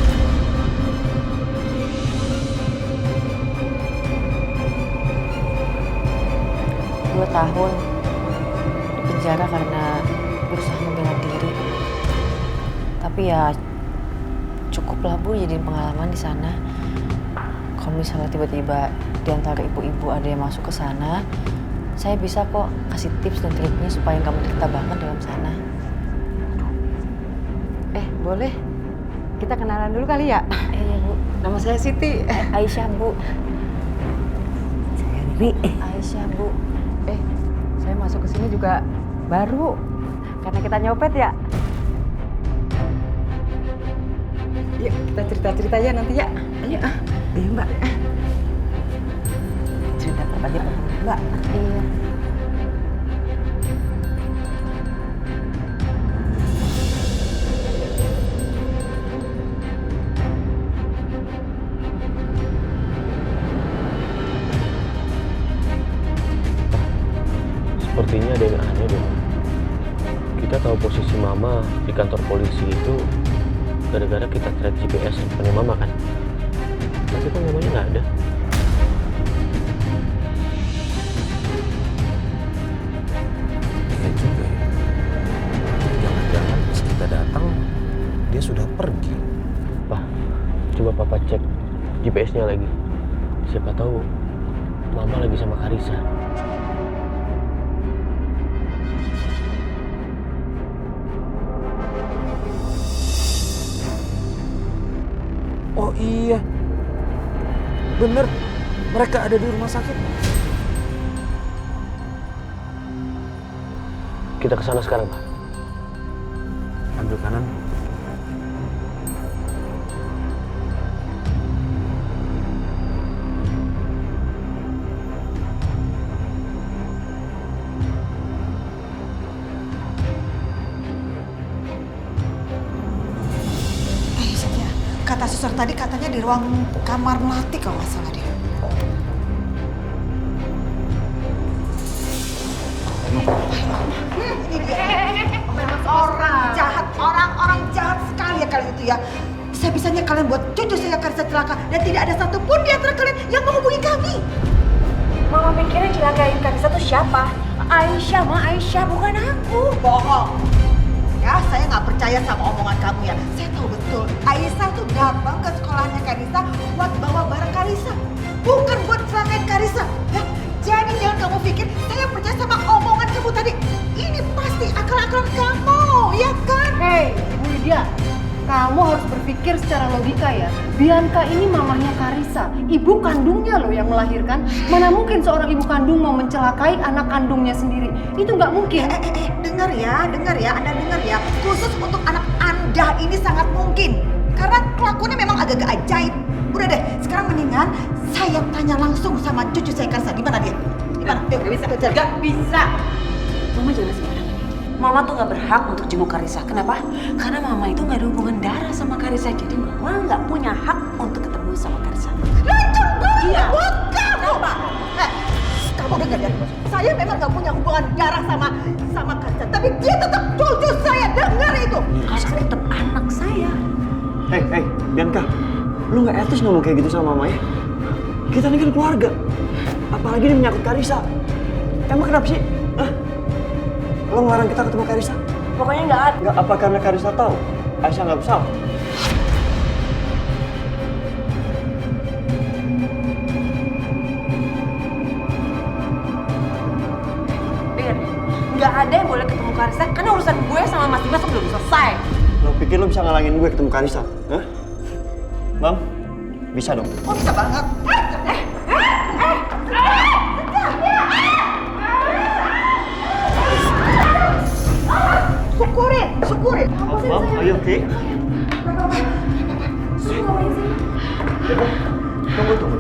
Dua tahun di penjara karena berusaha membela diri. Tapi ya cukuplah, Bu, jadi pengalaman di sana. Kalau misalnya tiba-tiba di antara ibu-ibu ada yang masuk ke sana, saya bisa kok kasih tips dan triknya supaya nggak menderita banget dalam sana. Boleh. Kita kenalan dulu kali ya? Iya, Bu. Nama saya Siti. Aisyah, Bu. Saya Riri. Aisyah, Bu. Saya masuk ke sini juga baru karena kita nyopet ya. Yuk kita cerita-cerita ya nanti ya. Ayo. Iya, Mbak. Cerita apa aja, Mbak? Iya. Sepertinya ada yang aneh deh. Kita tahu posisi Mama di kantor polisi itu gara-gara kita track GPS handphone Mama kan. Tapi kok Mamanya nggak ada. Iya juga ya. Jangan-jangan pas kita datang dia sudah pergi. Pak, coba Papa cek GPS-nya lagi. Siapa tahu Mama lagi sama Karisa. Oh iya, bener, mereka ada di rumah sakit. Kita ke sana sekarang, Pak. Ambil kanan. Setia, kata suster tadi katanya di ruang kamar melati kalau nggak salah deh. Ini dia. Orang jahat, orang jahat sekali ya kalian itu ya. Bisa-bisanya kalian buat cucu saya Karisa celaka dan tidak ada satupun di antara kalian yang menghubungi kami. Mama mikirnya celakain Karisa tuh siapa? Aisyah, Aisyah, bukan aku. Bohong. Ya, saya nggak percaya sama omongan kamu ya. Saya tahu betul, Aisyah tuh datang ke sekolahnya Karisa buat bawa barang Karisa. Bukan buat celakain Karisa. Ya, Jadi jangan kamu pikir saya percaya sama omongan kamu tadi. Ini pasti akal-akalan kamu, ya kan? Hei, Ibu Lydia, kamu harus berpikir secara logika ya. Bianca ini mamahnya Karissa, ibu kandungnya loh yang melahirkan. Mana mungkin seorang ibu kandung mau mencelakai anak kandungnya sendiri? Itu nggak mungkin. Dengar ya, Anda dengar ya. Khusus untuk anak Anda ini sangat mungkin. Karena kelakuannya memang agak-agak ajaib. Udah deh, sekarang mendingan saya tanya langsung sama cucu saya Karissa. Di mana dia? Di mana? Gak bisa. Gak bisa. Mama jangan sembarangan. Mama tuh gak berhak untuk jenguk Karissa. Kenapa? Karena Mama itu gak ada hubungan darah sama Karissa. Jadi Mama gak punya hak untuk ketemu sama Karissa. Lancang banget Iya. buat kamu! Kamu dengar ya? Saya memang gak punya hubungan darah sama Karissa. Tapi dia tetap cucu saya. Dengar itu! Karissa tetap anak saya. Hei, Bianca, lu nggak etis ngomong kayak gitu sama mama ya? Kita ini kan keluarga, apalagi ini menyangkut Karissa. Emang kenapa sih? Lo ngelarang kita ketemu Karissa? Pokoknya nggak ada. Nggak, apa karena Karissa tahu Aisyah nggak bersalah? Dengar, nggak ada yang boleh ketemu Karissa karena urusan gue sama Mas Dimas belum selesai. Lo pikir lo bisa ngalangin gue ketemu Karissa? Hah? Mam, bisa dong. Oh bisa banget. Syukurin. Mam, ayo oke? Tunggu.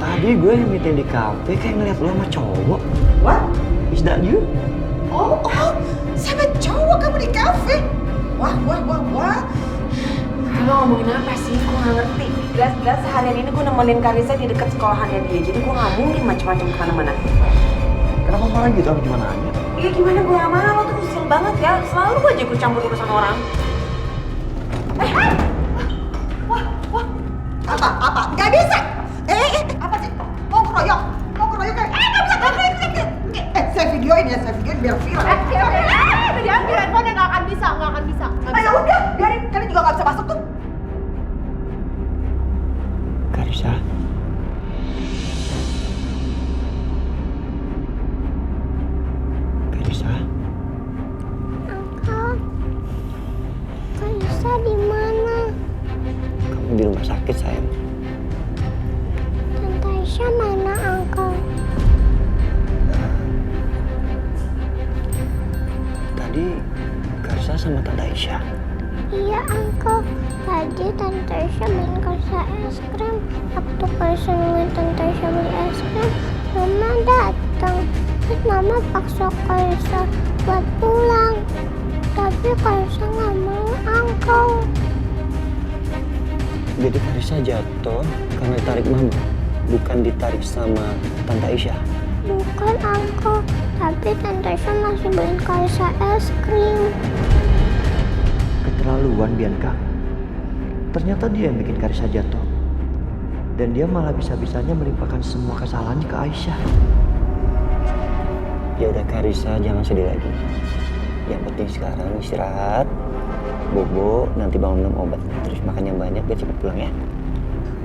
Tadi gue meeting di kafe kayak ngeliat lo sama cowok. What? Is that you? Oh, sama cowok kamu di kafe? Wah. Lo ngomongin apa sih? Gue nggak ngerti. Jelas-jelas seharian ini gue nemenin Karissa di dekat sekolahannya dia. Jadi gue nggak mungkin macam-macam kemana-mana. Kenapa marah gitu? Apa gimana aja? Iya gimana gue gak marah, lo tuh usil banget ya. Selalu aja ikut campur urusan orang. Apa? Gak bisa! Apa sih? Mau keroyok kayak... Gak bisa! Saya videoin biar viral. Udah diambil handphone nggak akan bisa. Ya udah, biarin. Kalian juga gak bisa masuk tuh. Karissa. Karissa di mana? Kamu di rumah sakit, sayang. Tante Aisyah mana, Uncle? Tadi Karissa sama Tante Aisyah. Iya, Uncle. Tadi Tante Aisyah beliin Karissa es krim. Waktu Karissa nungguin Tante Aisyah beli es krim, Mama datang. Terus Mama paksa Karissa buat pulang. Tapi Karissa nggak mau, Uncle. Jadi Karissa jatuh karena ditarik mama, bukan ditarik sama Tante Aisyah. Bukan, Uncle. Tapi Tante Aisyah masih beliin Karissa es krim. Keterlaluan, Bianca. Ternyata dia yang bikin Karissa jatuh. Dan dia malah bisa-bisanya melimpahkan semua kesalahannya ke Aisyah. Ya udah Karissa, jangan sedih lagi. Yang penting sekarang istirahat, bobo, nanti bangun minum obat, terus makan yang banyak biar cepet pulang ya.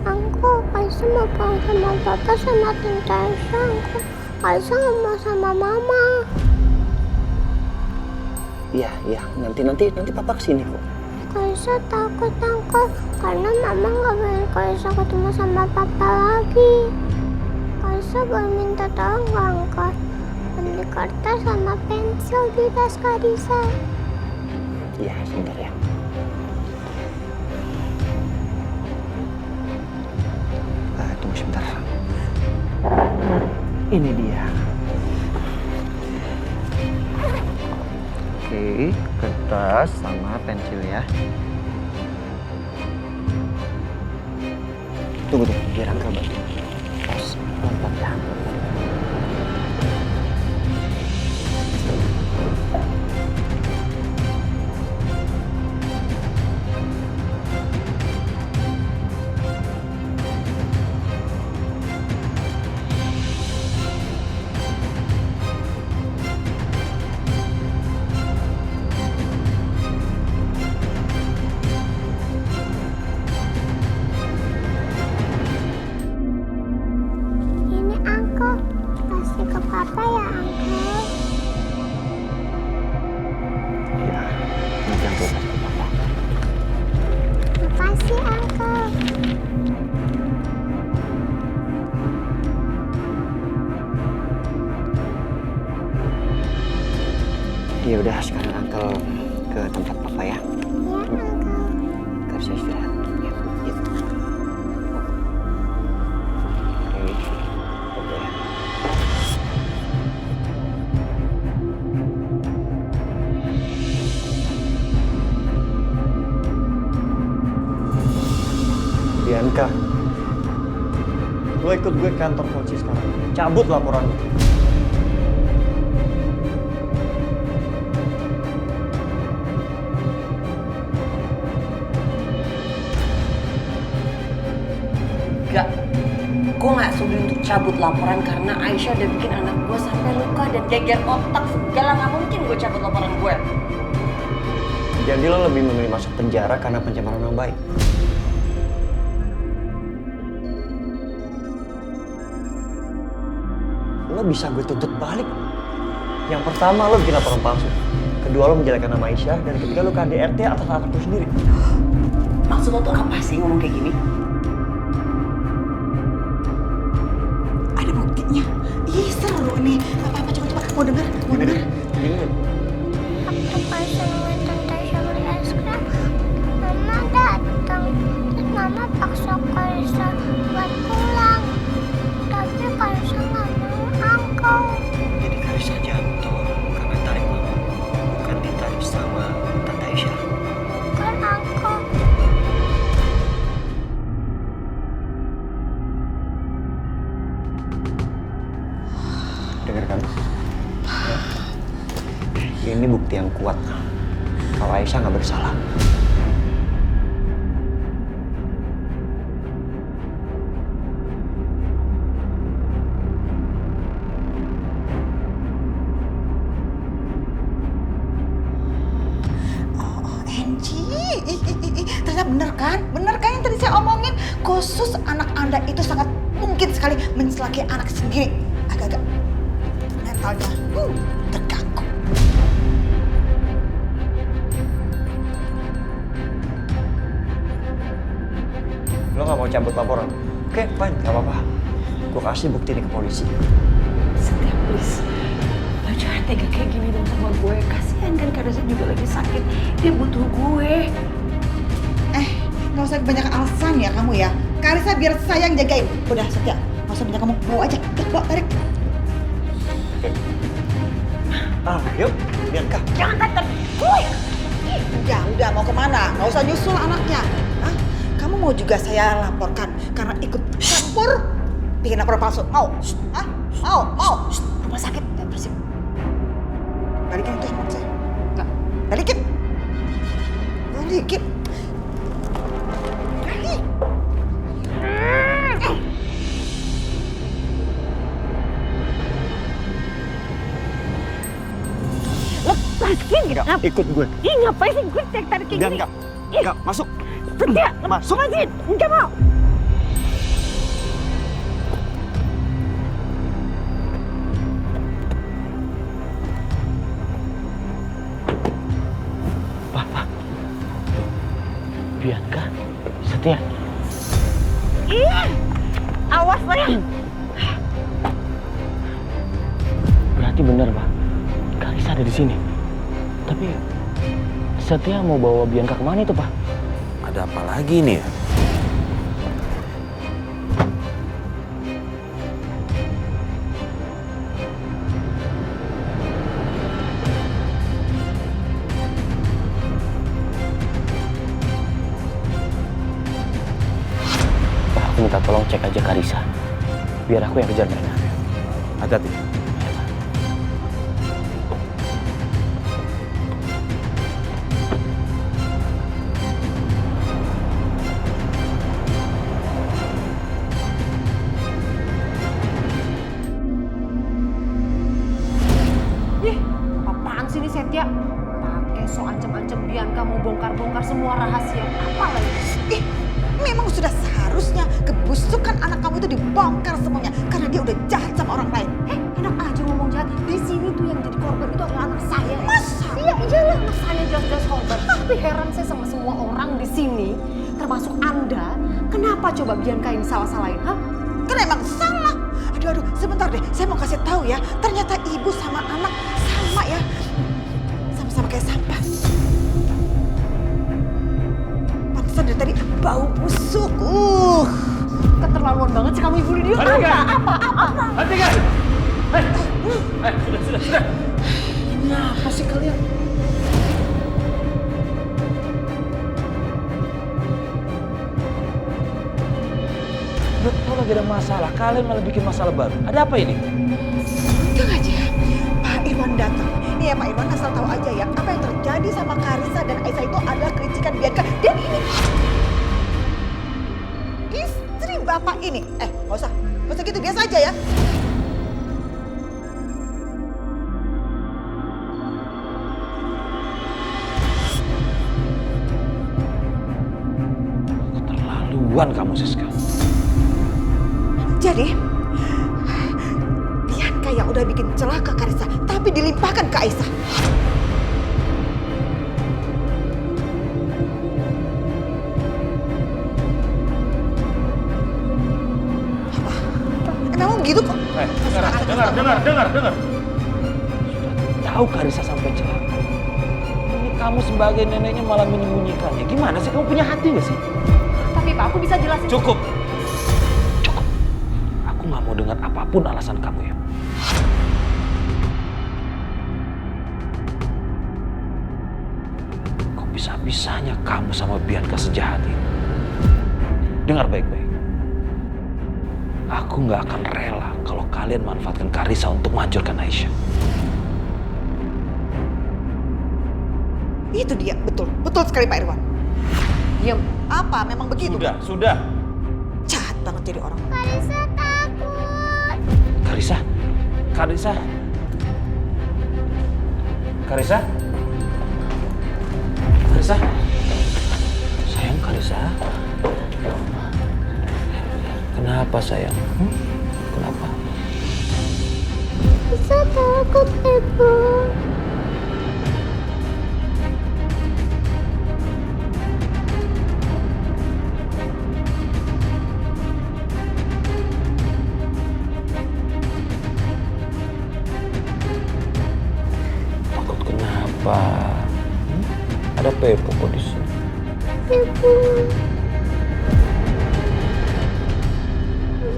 Uncle, Karissa mau pulang sama Papa sama Tante Aisyah, Uncle. Karissa nggak mau sama Mama. Iya, nanti Papa kesini kok. Karissa takut, Uncle, karena Mama nggak boleh Karissa ketemu sama Papa lagi. Karissa boleh minta tolong nggak, Uncle? Beli kertas sama pensil di tas Karissa. Iya, sebentar ya. Tunggu sebentar. Ini dia. Oke, kertas sama pensil ya. Tunggu, biar Angga bantu. Tos, lompat ya. bebaskan papa. Makasih, Uncle. Ya udah, sekarang Uncle ke tempat papa ya. Iya, Uncle. Karisa istirahat. Ya, ya. Oke. Oke ya. Bianca, lo ikut gue ke kantor polisi sekarang. Cabut laporan lo. Gak, gue gak sudi untuk cabut laporan karena Aisyah udah bikin anak gue sampai luka dan geger otak segala. Gak mungkin gue cabut laporan gue. Jadi lo lebih memilih masuk penjara karena pencemaran nama baik. Lo bisa gue tuntut balik. Yang pertama lo bikin laporan palsu. Kedua lo menjelekkan nama Aisyah. Dan ketiga lo KDRT atas anak lo sendiri. Maksud lo tuh apa sih ngomong kayak gini? Ada buktinya. Ih seru nih. Apa-apa coba mau dengar? Mau dengar? Waktu pas sama Tante Aisyah beli es krim, Mama datang. Terus Mama paksa Karisa buat pulang. Tapi Karisa nggak mau, Uncle. Jadi Karisa jatuh karena tarik mama. Bukan ditarik sama Tante Aisyah. Bukan, Uncle. Dengarkan. Ini bukti yang kuat kalau Aisyah nggak bersalah. Ternyata bener kan? Bener kan yang tadi saya omongin? Khusus anak Anda itu sangat mungkin sekali mencelakai anak sendiri. Agak-agak mentalnya terganggu. Lo nggak mau cabut laporan? Oke, fine, nggak apa-apa. Gue kasih bukti ini ke polisi. Setiap please. Lo jangan tega kayak gini dong sama gue. Kasihan kan Karisa juga lagi sakit. Dia butuh gue. Nggak usah kebanyakan alasan ya kamu ya. Karisa biar saya yang jagain. Udah Setia, nggak usah banyak kamu. Bawa aja. Bawa, tarik. Yuk, Bianca. Jangan tarik. Udah mau kemana? Nggak usah nyusul anaknya. Hah? Kamu mau juga saya laporkan karena ikut campur bikin laporan palsu? Mau? Hah? Mau? Rumah sakit. Bersih. Balikin itu handphone saya. Nggak. Balikin. Lepasin gitu. Ikut gue. Ih ngapain sih gue tarik kayak gini? Enggak, masuk. Setia, Masuk. lepasin. Enggak mau. Bianca, Setia. Ih, awas sayang. Berarti benar, Pak. Karisa ada di sini. Tapi Setia mau bawa Bianca kemana itu, Pak? Ada apa lagi nih ya? Pak, aku minta tolong cek aja Karisa. Biar aku yang kejar mereka. Hati-hati. Apaan sih ini Setia? Pakai so ancam-ancam Bianca mau bongkar-bongkar semua rahasia. Apa lagi? Memang sudah seharusnya kebusukan anak kamu itu dibongkar semuanya karena dia udah jahat sama orang lain. Enak aja ngomong jahat. Di sini tuh yang jadi korban itu adalah anak saya. Masa? Iya, iyalah anak saya jelas-jelas korban. Tapi heran saya sama semua orang di sini, termasuk Anda. Kenapa coba Bianca yang salah-salahin, ha? Kan emang salah. Aduh, sebentar deh. Saya mau kasih tahu ya. Ternyata ibu sama anak sama ya. Sama-sama kayak sampah. Pantesan dari tadi bau busuk. Keterlaluan banget sih kamu Ibu Lydia. Apa? Hentikan! Sudah. Kenapa sih kalian? Udah tau lagi ada masalah, kalian malah bikin masalah baru. Ada apa ini? Untung aja Pak Irwan datang. Nih ya Pak Irwan, asal tahu aja ya, apa yang terjadi sama Karissa dan Aisyah itu adalah kelicikan Bianca. Dan ini istri bapak ini. Gak usah gitu, biasa aja ya. Keterlaluan kamu, Siska. Jadi, Bianca yang udah bikin celaka Karissa, tapi dilimpahkan ke Aisyah. Apa? Emang begitu kok? Dengar. Tahu Karissa sampai celaka. Ini kamu sebagai neneknya malah menyembunyikannya. Gimana sih, kamu punya hati gak sih? Tapi Pak, aku bisa jelasin. Cukup. Aku gak mau dengar apapun alasan kamu ya. Kok bisa-bisanya kamu sama Bianca sejahat ini? Dengar baik-baik. Aku gak akan rela kalau kalian manfaatkan Karissa untuk menghancurkan Aisyah. Itu dia, betul sekali Pak Irwan. Diam. Apa? Memang begitu? Sudah. Jahat banget jadi orang. Karissa takut. Karissa? Sayang, Karissa. Kenapa sayang? Kenapa? Karissa takut, Ibu. Takut kenapa? Ada Pepo kok di sini. Ibu.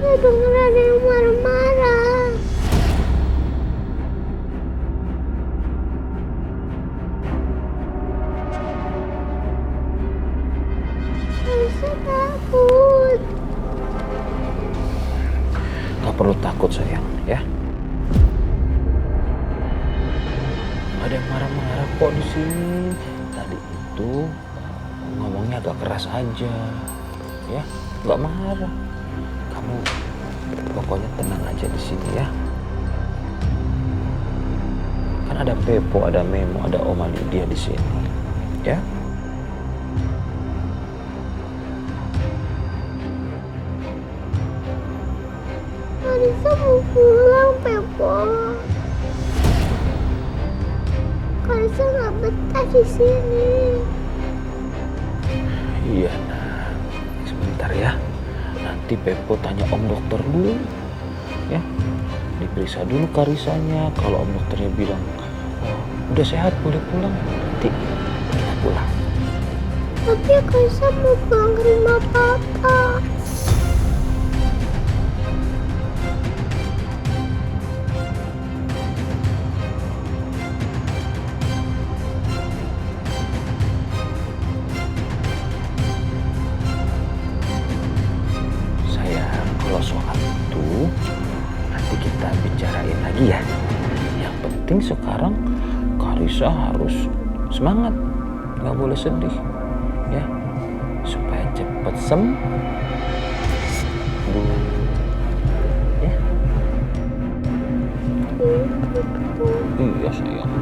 Saya dengar ada yang marah-marah. Karissa takut. Gak perlu takut sayang, ya. Ada yang marah-marah kok di sini. Tadi itu ngomongnya agak keras aja, ya. Gak marah. Kamu pokoknya tenang aja di sini ya. Kan ada Pepo, ada Memo, ada Oma Lydia di sini, ya. Karissa mau pulang, Pepo. Karissa nggak betah di sini. Iya, nah. Sebentar ya. Nanti Pepo tanya Om Dokter dulu, ya. Diperiksa dulu Karissanya. Kalau Om Dokternya bilang, oh, udah sehat, boleh pulang. Nanti kita pulang. Tapi Karissa mau pulang ke rumah Papa. Kalau soal itu nanti kita bicarain lagi ya. Yang penting sekarang Karissa harus semangat, nggak boleh sedih, ya, supaya cepat sembuh. Ya. Iya sayang.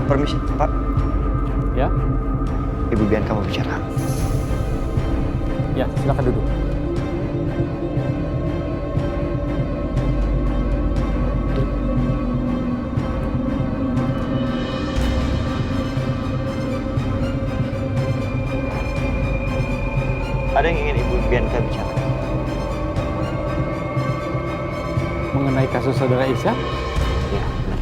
Permisi, Pak. Ya? Ibu Bianca mau bicara. Ya, silakan duduk. Ada yang ingin Ibu Bianca bicara? Mengenai kasus saudara Aisyah? Ya, benar.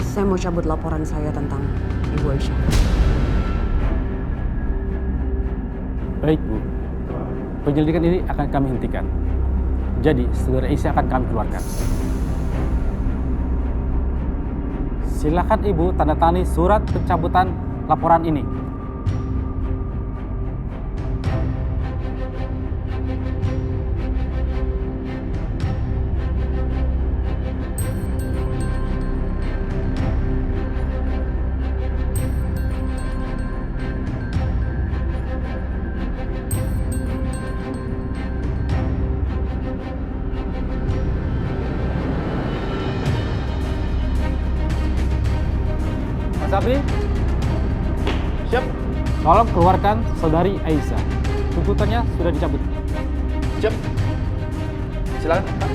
Saya mau cabut laporan saya tentang Ibu Aisyah. Baik, Bu. Penyelidikan ini akan kami hentikan. Jadi, saudara Aisyah akan kami keluarkan. Silakan Ibu tanda tangani surat pencabutan laporan ini. Mas Abdi? Siap. Tolong keluarkan saudari Aisyah. Tuntutannya sudah dicabut. Siap. Silakan, Pak.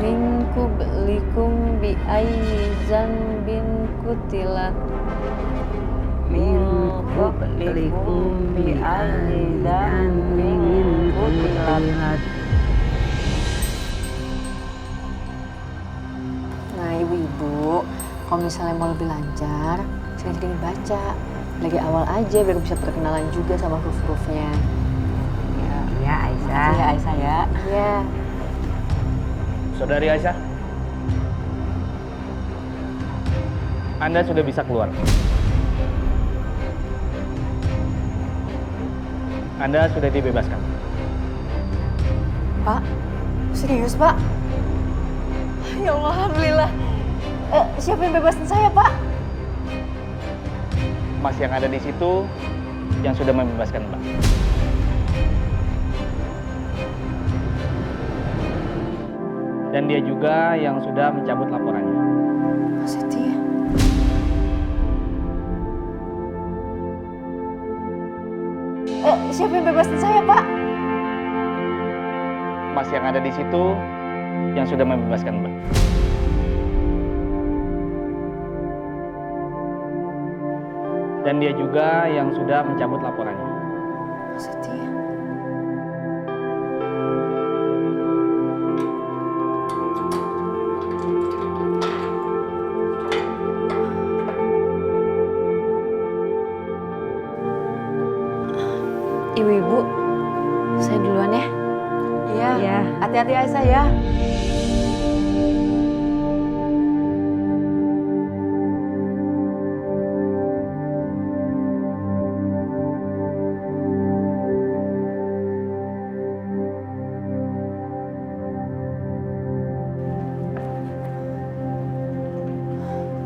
Minku belikum bi aizan bin kutilat. Minku belikum bi aizan bin kutilat. Nah ibu-ibu, kalau misalnya mau lebih lancar, sering-sering baca. Lagi awal aja biar bisa perkenalan juga sama huruf-hurufnya. Ya Aisyah. Ya Aisyah ya. Ya. Saudari Aisyah, Anda sudah bisa keluar. Anda sudah dibebaskan. Pak, serius Pak? Ya Allah, Alhamdulillah. Siapa yang bebasin saya, Pak? Mas yang ada di situ yang sudah membebaskan Mbak. Dan dia juga yang sudah mencabut laporannya. Mas Setia. Siapa yang bebasin saya, Pak? Mas yang ada di situ yang sudah membebaskan Mbak. Dan dia juga yang sudah mencabut laporannya. Mas Setia. Ibu-ibu, saya duluan ya. Iya. Hati-hati Aisyah ya.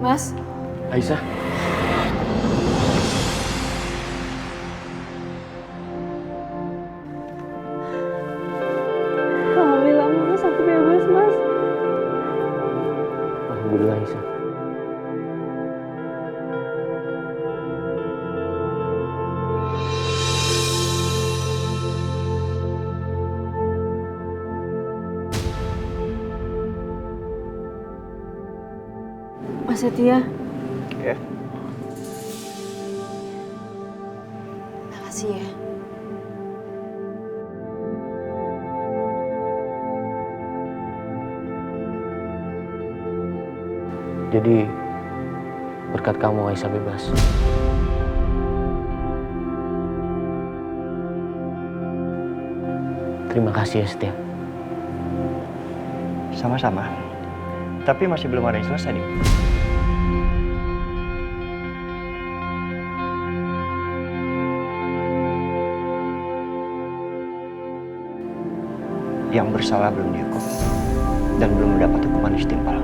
Mas. Aisyah. Alhamdulillah Mas, aku bebas Mas. Alhamdulillah Aisyah. Mas Setia. Ya. Makasih ya. Jadi berkat kamu Aisyah bebas. Terima kasih ya Setia. Sama-sama. Tapi masih belum ada yang selesai nih. yang bersalah belum dihukum dan belum mendapat hukuman setimpal.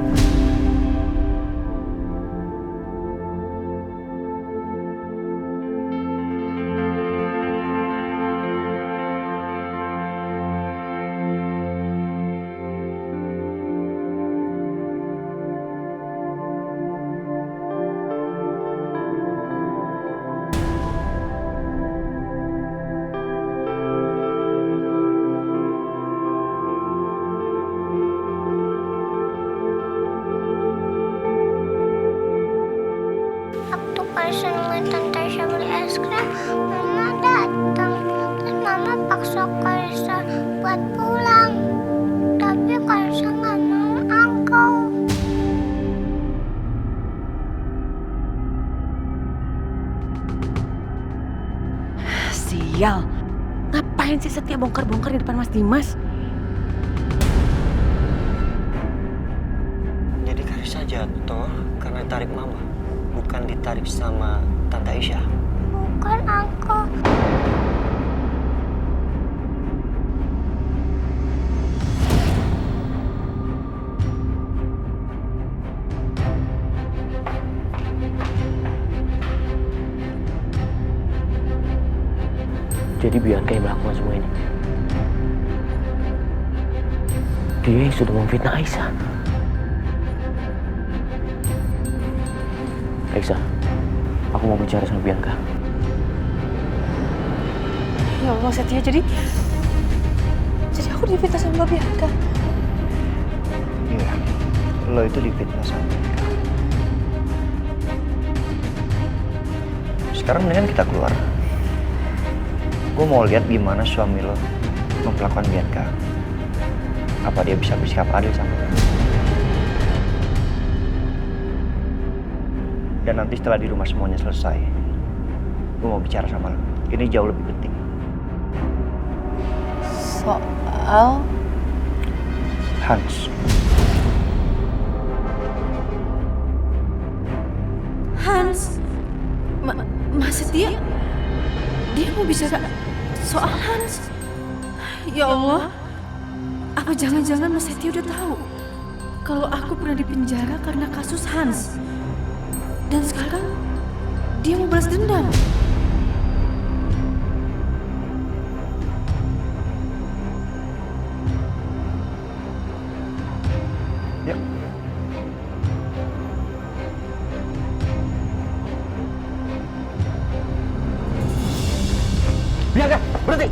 Waktu Karisa nemuin Tante Aisyah beli es krim, Mama datang. Terus Mama paksa Karisa buat pulang. Tapi Karisa nggak mau, Uncle. Sial. Ngapain sih Setia bongkar-bongkar di depan Mas Dimas? Jadi Karisa jatuh karena ditarik mama, bukan ditarik sama Tante Aisyah. Bukan, Uncle. Jadi Bianca yang melakukan semua ini. Dia yang sudah memfitnah Aisyah. Aisyah, aku mau bicara sama Bianca. Ya Allah, Setia, jadi aku difitnah sama Bianca. Iya, lo itu difitnah sama mereka. Sekarang mendingan kita keluar. Gue mau lihat gimana suami lo memperlakukan Bianca. Apa dia bisa bersikap adil sama lo? Dan nanti setelah di rumah semuanya selesai, gue mau bicara sama lo. Ini jauh lebih penting. Soal Hans. Hans. Mas Setia? Dia mau bicara soal Hans? Ya Allah. Apa jangan-jangan Mas Setia udah tahu kalau aku pernah dipenjara karena kasus Hans? Dan sekarang dia mau balas dendam. Yuk. Bianca, berhenti!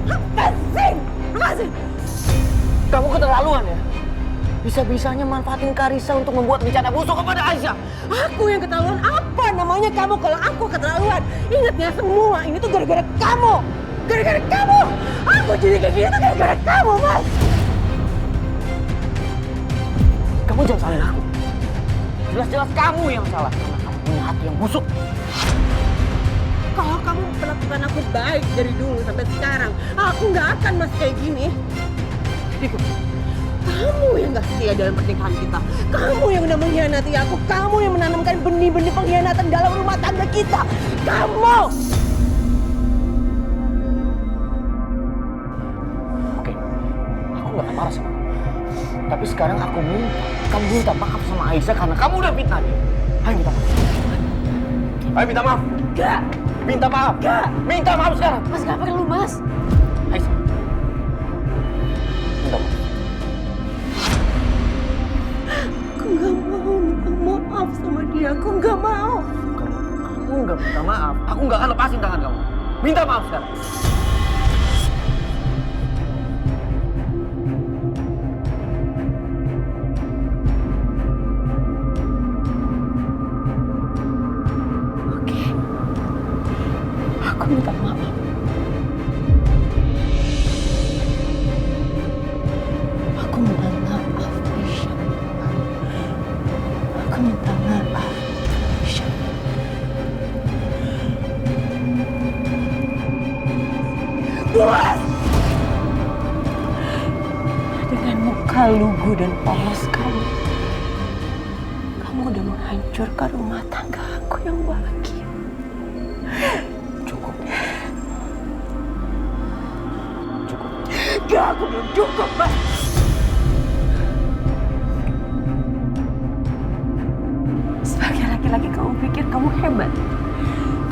Lepasin! Kamu keterlaluan ya? Bisa-bisanya manfaatin Karisa untuk membuat rencana busuk kepada Aisyah. Aku yang keterlaluan? Apa namanya kamu kalau aku keterlaluan? Ingat ya, semua ini tuh gara-gara kamu. Gara-gara kamu. Aku jadi kayak gini tuh gara-gara kamu, Mas. Kamu jangan salahin aku. Jelas-jelas kamu yang salah karena kamu punya hati yang busuk. Kalau kamu perlakukan aku baik dari dulu sampai sekarang, aku nggak akan masih kayak gini. Jadi kamu yang nggak setia dalam pernikahan kita. Kamu yang udah mengkhianati aku. Kamu yang menanamkan benih-benih pengkhianatan dalam rumah tangga kita. Kamu! Oke, aku nggak akan marah sama kamu. Tapi sekarang aku minta kamu minta maaf sama Aisyah karena kamu udah fitnah dia. Ayo minta maaf. Ayo minta maaf. Gak! Minta maaf. Gak! Minta maaf sekarang. Mas, gak perlu, Mas. Aisyah. Minta maaf. Aku nggak mau minta maaf sama dia. Aku nggak mau. Kamu nggak minta maaf. Aku nggak akan lepasin tangan kamu. Minta maaf sekarang. Aku minta maaf. Aku minta maaf, Aisyah. Aku minta maaf, Aisyah. Puas! Dengan muka lugu dan polos kamu udah menghancurkan rumah tangga aku yang bahagia. Enggak, aku belum cukup, Mas. Sebagai laki-laki kamu pikir kamu hebat?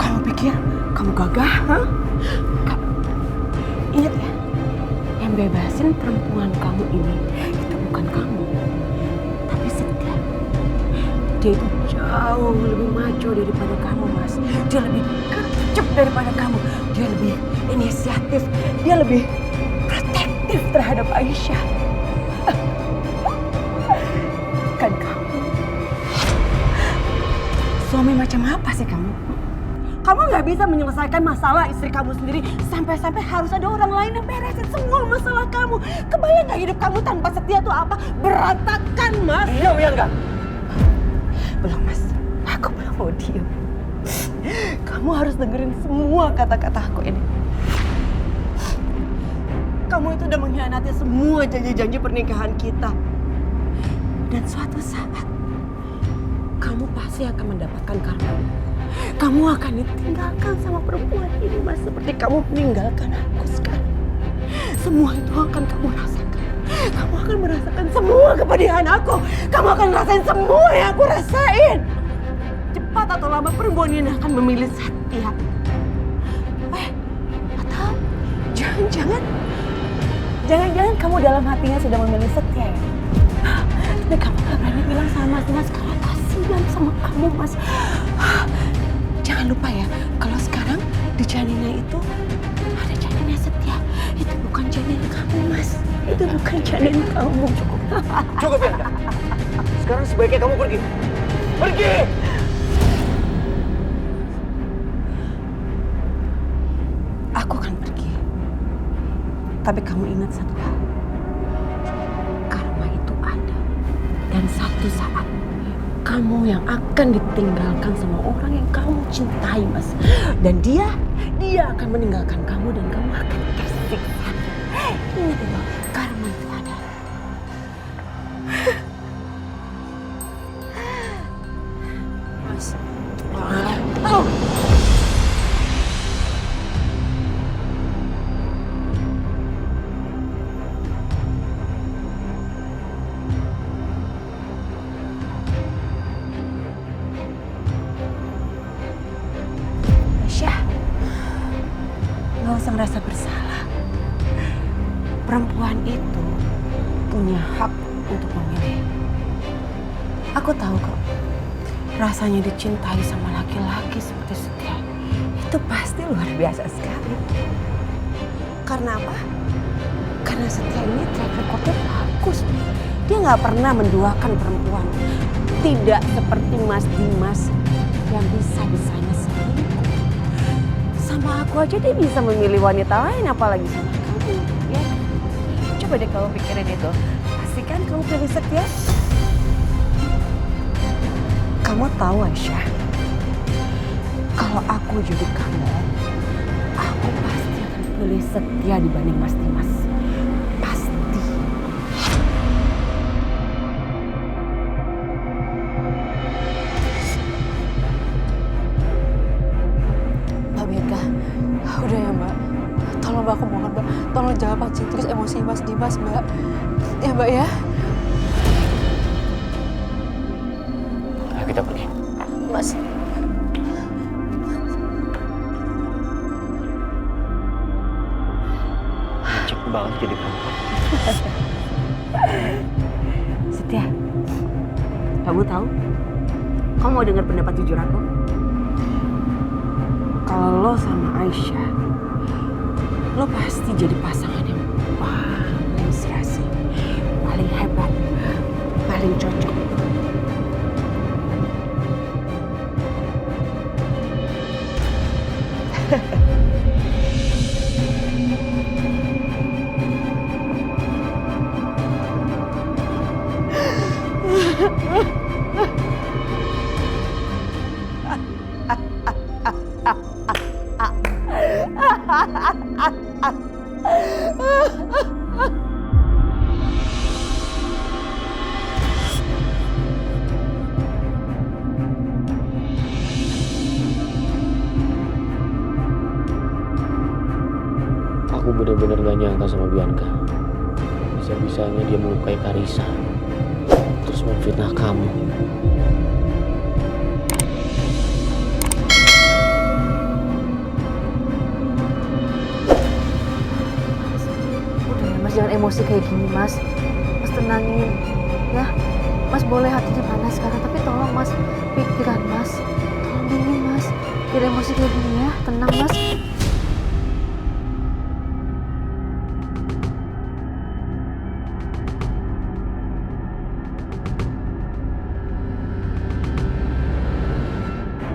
Kamu pikir kamu gagah, ha? Ingat ya, yang bebasin perempuan kamu ini itu bukan kamu, tapi Setia. Dia itu jauh lebih maco daripada kamu, Mas. Dia lebih gercep daripada kamu. Dia lebih inisiatif. Dia lebih protektif terhadap Aisyah. Kan kamu. Suami macam apa sih kamu? Kamu nggak bisa menyelesaikan masalah istri kamu sendiri sampai-sampai harus ada orang lain yang beresin semua masalah kamu. Kebayang nggak hidup kamu tanpa Setia tuh apa? Berantakan, Mas. Diam, Bianca. Belum, Mas. Aku belum mau diam. Kamu harus dengerin semua kata-kata aku ini. Kamu itu udah mengkhianati semua janji-janji pernikahan kita. Dan suatu saat, kamu pasti akan mendapatkan karma. Kamu akan ditinggalkan sama perempuan ini, Mas. Seperti kamu meninggalkan aku sekarang. Semua itu akan kamu rasakan. Kamu akan merasakan semua kepedihan aku. Kamu akan rasain semua yang aku rasain. Cepat atau lambat perempuan ini akan memilih Setia. Atau jangan-jangan kamu dalam hatinya sudah memilih Setia ya? Tapi kamu gak berani bilang sama Mas karena kasihan sama kamu, Mas. Jangan lupa ya, kalau sekarang di janinnya itu ada janinnya Setia. Itu bukan janin kamu, Mas. Itu bukan janin kamu. Cukup, Bianca. Sekarang sebaiknya kamu pergi. Pergi! Aku akan pergi. Tapi kamu ingat satu hal. Karma itu ada. Dan satu saat kamu yang akan ditinggalkan sama orang yang kamu cintai, Mas. Dan dia akan meninggalkan kamu dan kamu akan tersiksa. Ingat itu, karma itu ada. Mas. Oh. Gak usah ngerasa bersalah. Perempuan itu punya hak untuk memilih. Aku tahu kok, rasanya dicintai sama laki-laki seperti Setia itu pasti luar biasa sekali. Karena apa? Karena Setia ini track recordnya bagus. Dia gak pernah menduakan perempuan. Tidak seperti Mas Dimas yang bisa-bisanya selingkuh. Sama aku aja dia bisa memilih wanita lain, apalagi sama kamu, ya. Coba deh kamu pikirin itu. Pastikan kamu pilih Setia. Kamu tahu, Aisyah, kalau aku jadi kamu, aku pasti akan pilih Setia dibanding Mas Dimas. Pasti. Udah ya, Mbak. Tolong Mbak, aku mohon Mbak. Tolong jangan pancing terus emosi Mas Dimas, Mbak. Ya Mbak ya. Ayo kita pergi. Mas. Cek banget jadi perempuan. Setia, kamu tahu? Kamu mau dengar pendapat jujur aku? Kalau lo sama Aisyah, lo pasti jadi pasangan yang paling serasi, paling hebat, paling cocok. Aku benar-benar gak nyangka sama Bianca. bisa-bisanya dia melukai Karisa, terus memfitnah kamu. Udah ya Mas, jangan emosi kayak gini Mas. Mas tenangin, ya. Mas boleh hatinya panas sekarang, tapi tolong Mas, pikiran Mas, tolong dingin Mas. Jangan emosi kayak gini ya, tenang Mas.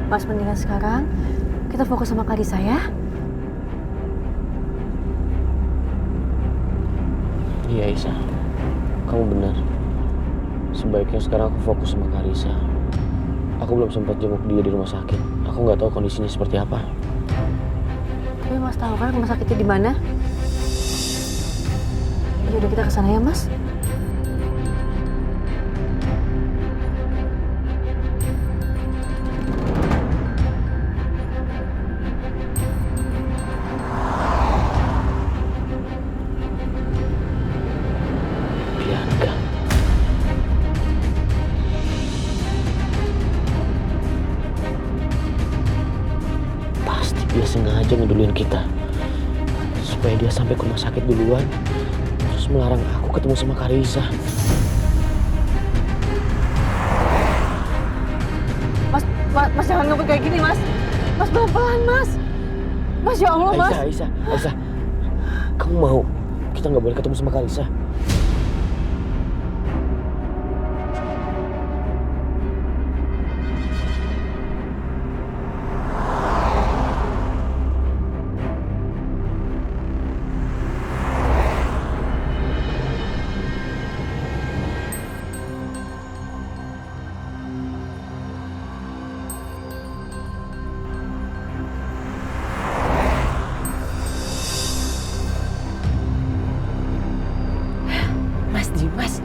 Mas, mendingan sekarang kita fokus sama Karisa ya. Iya Aisyah, kamu benar. Sebaiknya sekarang aku fokus sama Karisa. Aku belum sempat jenguk dia di rumah sakit. Aku nggak tahu kondisinya seperti apa. Tapi Mas tahu kan rumah sakitnya di mana? Ya udah, kita ke sana ya Mas. Bianca. Pasti dia sengaja ngeduluin kita supaya dia sampai ke rumah sakit duluan, terus melarang aku ketemu sama Karisa. Mas jangan ngebut kayak gini Mas. Mas pelan-pelan Mas. Mas ya Allah Mas. Aisyah, kamu mau kita nggak boleh ketemu sama Karisa? Mas Dimas,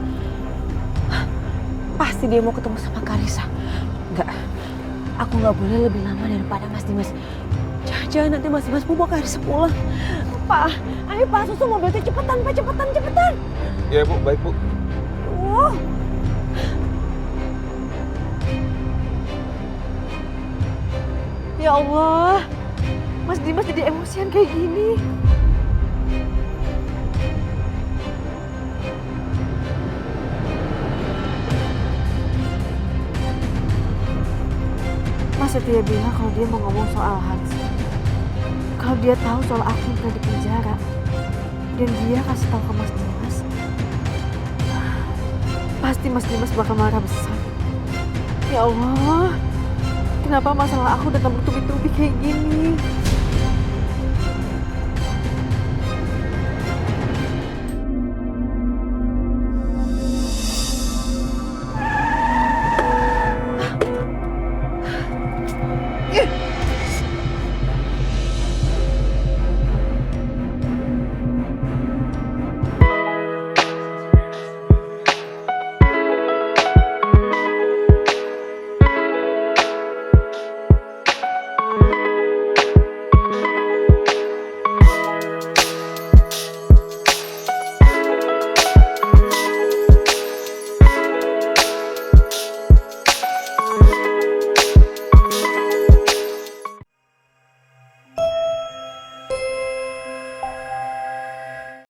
pasti dia mau ketemu sama Karisa. Enggak, aku nggak boleh lebih lama daripada Mas Dimas. Jangan nanti Mas Dimas mau bawa Karisa pulang. Pak, ayo Pak, susu mobilnya cepetan Pak, cepetan. Iya Bu, baik Bu. Ya Allah, Mas Dimas jadi emosian kayak gini. Mas Setia bilang kalau dia mau ngomong soal Hans. Kalau dia tahu soal aku yang pernah di penjara, dan dia kasih tahu ke Mas Dimas, pasti Mas Dimas bakal marah besar. Ya Allah, kenapa masalah aku datang bertubi-tubi kayak gini?